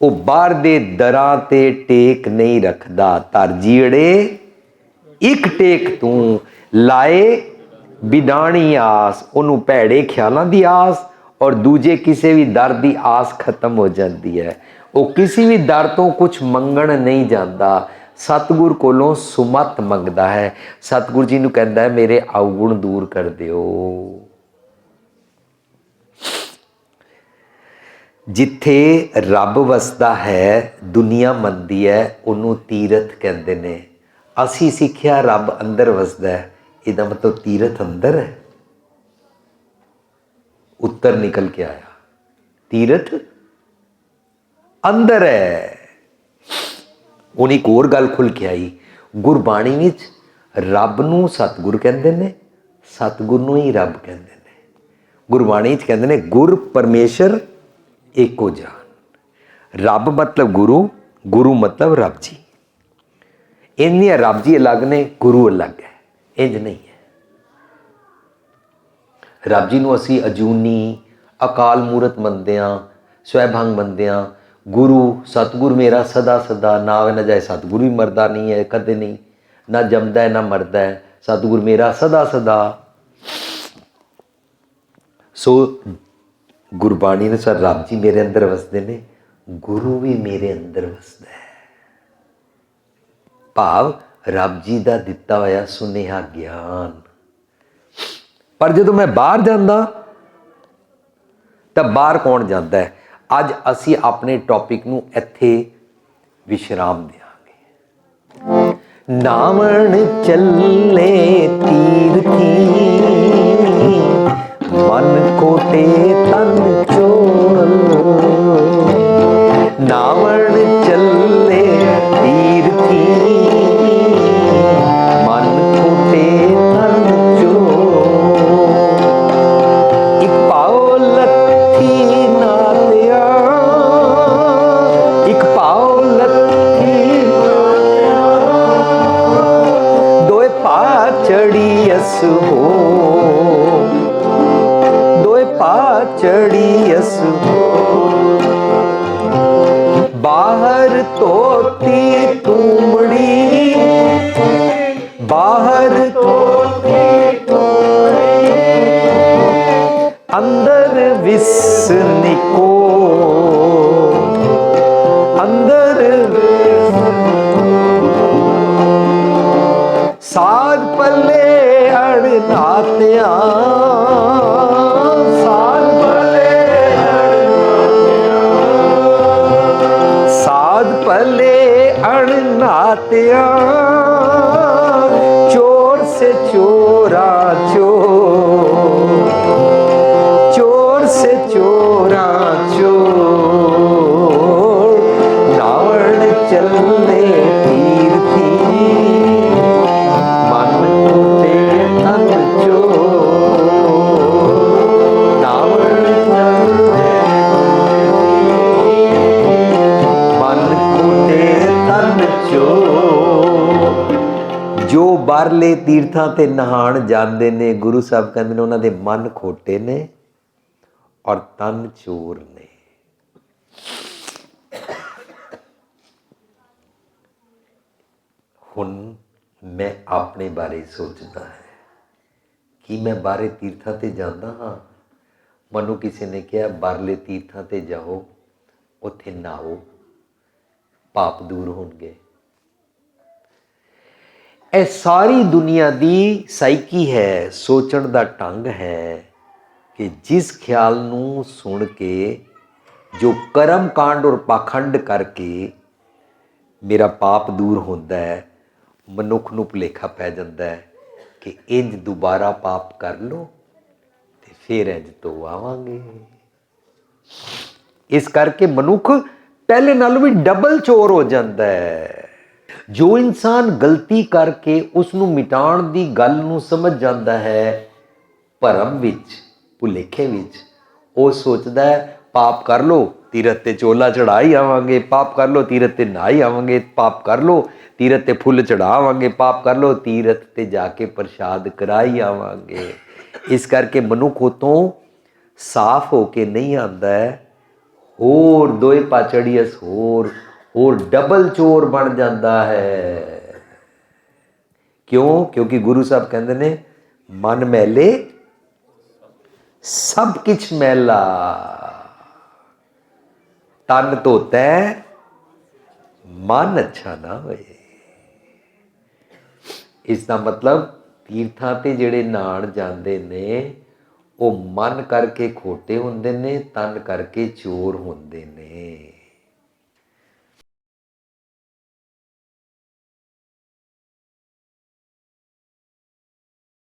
Speaker 1: वो बाहर दे दरां ते टेक नहीं रखदा। तर जीड़े एक टेक तू लाए बिदानी आस, उन्होंने भैड़े ख्यालों की आस और दूजे किसी भी दर की आस खत्म हो जाती है। वो किसी भी दर तो कुछ मंगण नहीं जाता, सतगुर कोलों सुमत मंगता है। सतगुर जी नूं कहंदा है मेरे अवगुण दूर कर दिओ। जिथे रब वसदा है दुनिया मनदी है उन्होंने तीरथ कहते हैं। असी सीखिया रब अंदर वसदा है, इसका मतलब तीरथ अंदर है। उत्तर निकल के आया तीरथ अंदर है। उन्हें एक होर गल खुल के आई, गुरबाणी विच रब नूं सतगुर कहते हैं, सतगुर नूं ही रब कहते हैं। गुरबाणी च कहते हैं गुर परमेश्वर एको जान। रब मतलब गुरु, गुरु मतलब रब जी। इन्नियां रब जी अलग ने, गुरु अलग है, इंज नहीं है। रब जी नूं असी अजूनी अकाल मूरत मनदे हां, स्वैभंग मनदे हां। गुरु सतगुर मेरा सदा सदा, ना आवे ना जाए। सतगुरु भी मरदा नहीं है कदे नहीं, ना जमदा है ना मरदा है। सतगुर मेरा सदा सदा। सो गुरबाणी अनुसार रब जी मेरे अंदर वसते ने, गुरु भी मेरे अंदर वसदा है। भाव रब जी का दिता होया सुनेहा ज्ञान। पर जो मैं बाहर जाता तो बाहर कौन जाता है? अज असी अपने टॉपिक नूं इत्थे विश्राम देंगे। नावण चले तीरथी, मन कोटे तन चोर। नावण चले तीरथी, मन कोटे तन चोर। एक पाओ लत्थी नालिया, एक पाओ लत्थी दोए पा चढ़ी अस हो, चढ़ी अस बाहर तोती तुमड़ी, बाहर तोती तुमड़ी, अंदर विसनिको, अंदर साध पर ਭਲੇ ਅਣਨਾਤਿਆਂ, ਸਾਧ ਭਲੇ ਸਾਧ ਭਲੇ ਅਣਨਾਤਿਆਂ, ਚੋਰ ਸੇ ਚੋਰਾ ਚੋਰ, ਚੋਰ ਸੇ ਚੋਰਾ ਚੋਰ, ਨਾਵਣ ਚੱਲੇ ਤੀਰਥੀ, ਮਨ ਕੋਟੇ ਤਨ ਚੋਰ, ਨਾਵਣ ਚੱਲੇ ਮਨ ਕੋਟੇ ਤਨ ਚੋਰ। ਜੋ ਬਾਹਰਲੇ ਤੀਰਥਾਂ ਤੇ ਨਹਾਣ ਜਾਂਦੇ ਨੇ, ਗੁਰੂ ਸਾਹਿਬ ਕਹਿੰਦੇ ਨੇ ਉਹਨਾਂ ਦੇ ਮਨ ਖੋਟੇ ਨੇ ਔਰ ਤਨ ਚੋਰ ਨੇ। ਹੁਣ ਮੈਂ ਆਪਣੇ ਬਾਰੇ ਸੋਚਦਾ ਹੈ ਕਿ ਮੈਂ ਬਾਹਰੇ ਤੀਰਥਾਂ ਤੇ ਜਾਂਦਾ ਹਾਂ। ਮੈਨੂੰ ਕਿਸੇ ਨੇ ਕਿਹਾ ਬਾਹਰਲੇ ਤੀਰਥਾਂ ਤੇ ਜਾਓ, ਉੱਥੇ ਨਹਾਓ, ਪਾਪ ਦੂਰ ਹੋਣਗੇ। ਇਹ ਸਾਰੀ ਦੁਨੀਆ ਦੀ ਸਾਈਕੀ ਹੈ, ਸੋਚਣ ਦਾ ਢੰਗ ਹੈ ਕਿ ਜਿਸ ਖਿਆਲ ਨੂੰ ਸੁਣ ਕੇ, ਜੋ ਕਰਮ ਕਾਂਡ ਔਰ ਪਾਖੰਡ ਕਰਕੇ ਮੇਰਾ ਪਾਪ ਦੂਰ ਹੁੰਦਾ ਹੈ, ਮਨੁੱਖ ਨੂੰ ਭੁਲੇਖਾ ਪੈ ਜਾਂਦਾ ਹੈ ਕਿ ਇੰਜ ਦੁਬਾਰਾ ਪਾਪ ਕਰ ਲਓ ਤੇ ਫਿਰ ਇੰਜ ਤੋਂ ਆਵਾਂਗੇ। ਇਸ ਕਰਕੇ ਮਨੁੱਖ ਪਹਿਲੇ ਨਾਲੋਂ ਵੀ ਡਬਲ ਚੋਰ ਹੋ ਜਾਂਦਾ ਹੈ। ਜੋ ਇਨਸਾਨ ਗਲਤੀ ਕਰਕੇ ਉਸ ਨੂੰ ਮਿਟਾਉਣ ਦੀ ਗੱਲ ਨੂੰ ਸਮਝ ਜਾਂਦਾ ਹੈ, ਭਰਮ ਵਿੱਚ, ਭੁਲੇਖੇ ਵਿੱਚ, ਉਹ ਸੋਚਦਾ ਹੈ ਪਾਪ ਕਰ ਲਓ ਤੀਰਥ ਤੇ ਚੋਲਾ ਚੜਾ ਹੀ ਆਵਾਂਗੇ, ਪਾਪ ਕਰ ਲਓ ਤੀਰਥ ਤੇ ਨਹਾ ਹੀ ਆਵਾਂਗੇ, ਪਾਪ ਕਰ ਲਓ ਤੀਰਥ ਤੇ ਫੁੱਲ ਚੜਾਵਾਂਗੇ, ਪਾਪ ਕਰ ਲਓ ਤੀਰਥ ਤੇ ਜਾ ਕੇ ਪ੍ਰਸ਼ਾਦ ਕਰਾ ਹੀ ਆਵਾਂਗੇ। ਇਸ ਕਰਕੇ ਮਨੁੱਖ ਉਤੋਂ ਸਾਫ਼ ਹੋ ਕੇ ਨਹੀਂ ਆਉਂਦਾ ਹੈ, ਹੋਰ ਦੋਏ ਪਾਚੜੀਅਸ ਹੋਰ ਡਬਲ ਚੋਰ ਬਣ ਜਾਂਦਾ ਹੈ। ਕਿਉਂ? ਕਿਉਂਕਿ ਗੁਰੂ ਸਾਹਿਬ ਕਹਿੰਦੇ ਨੇ ਮਨ ਮੈਲੇ ਸਭ ਕੁਛ ਮੈਲਾ, ਤਨ ਧੋਤਾ ਮਨ ਅੱਛਾ ਨਾ ਹੋਏ। ਇਸ ਦਾ ਮਤਲਬ ਤੀਰਥਾਂ ਤੇ ਜਿਹੜੇ ਨਹਾਣ ਜਾਂਦੇ ਨੇ ਉਹ ਮਨ ਕਰਕੇ ਖੋਟੇ ਹੁੰਦੇ ਨੇ, ਤਨ ਕਰਕੇ ਚੋਰ ਹੁੰਦੇ ਨੇ।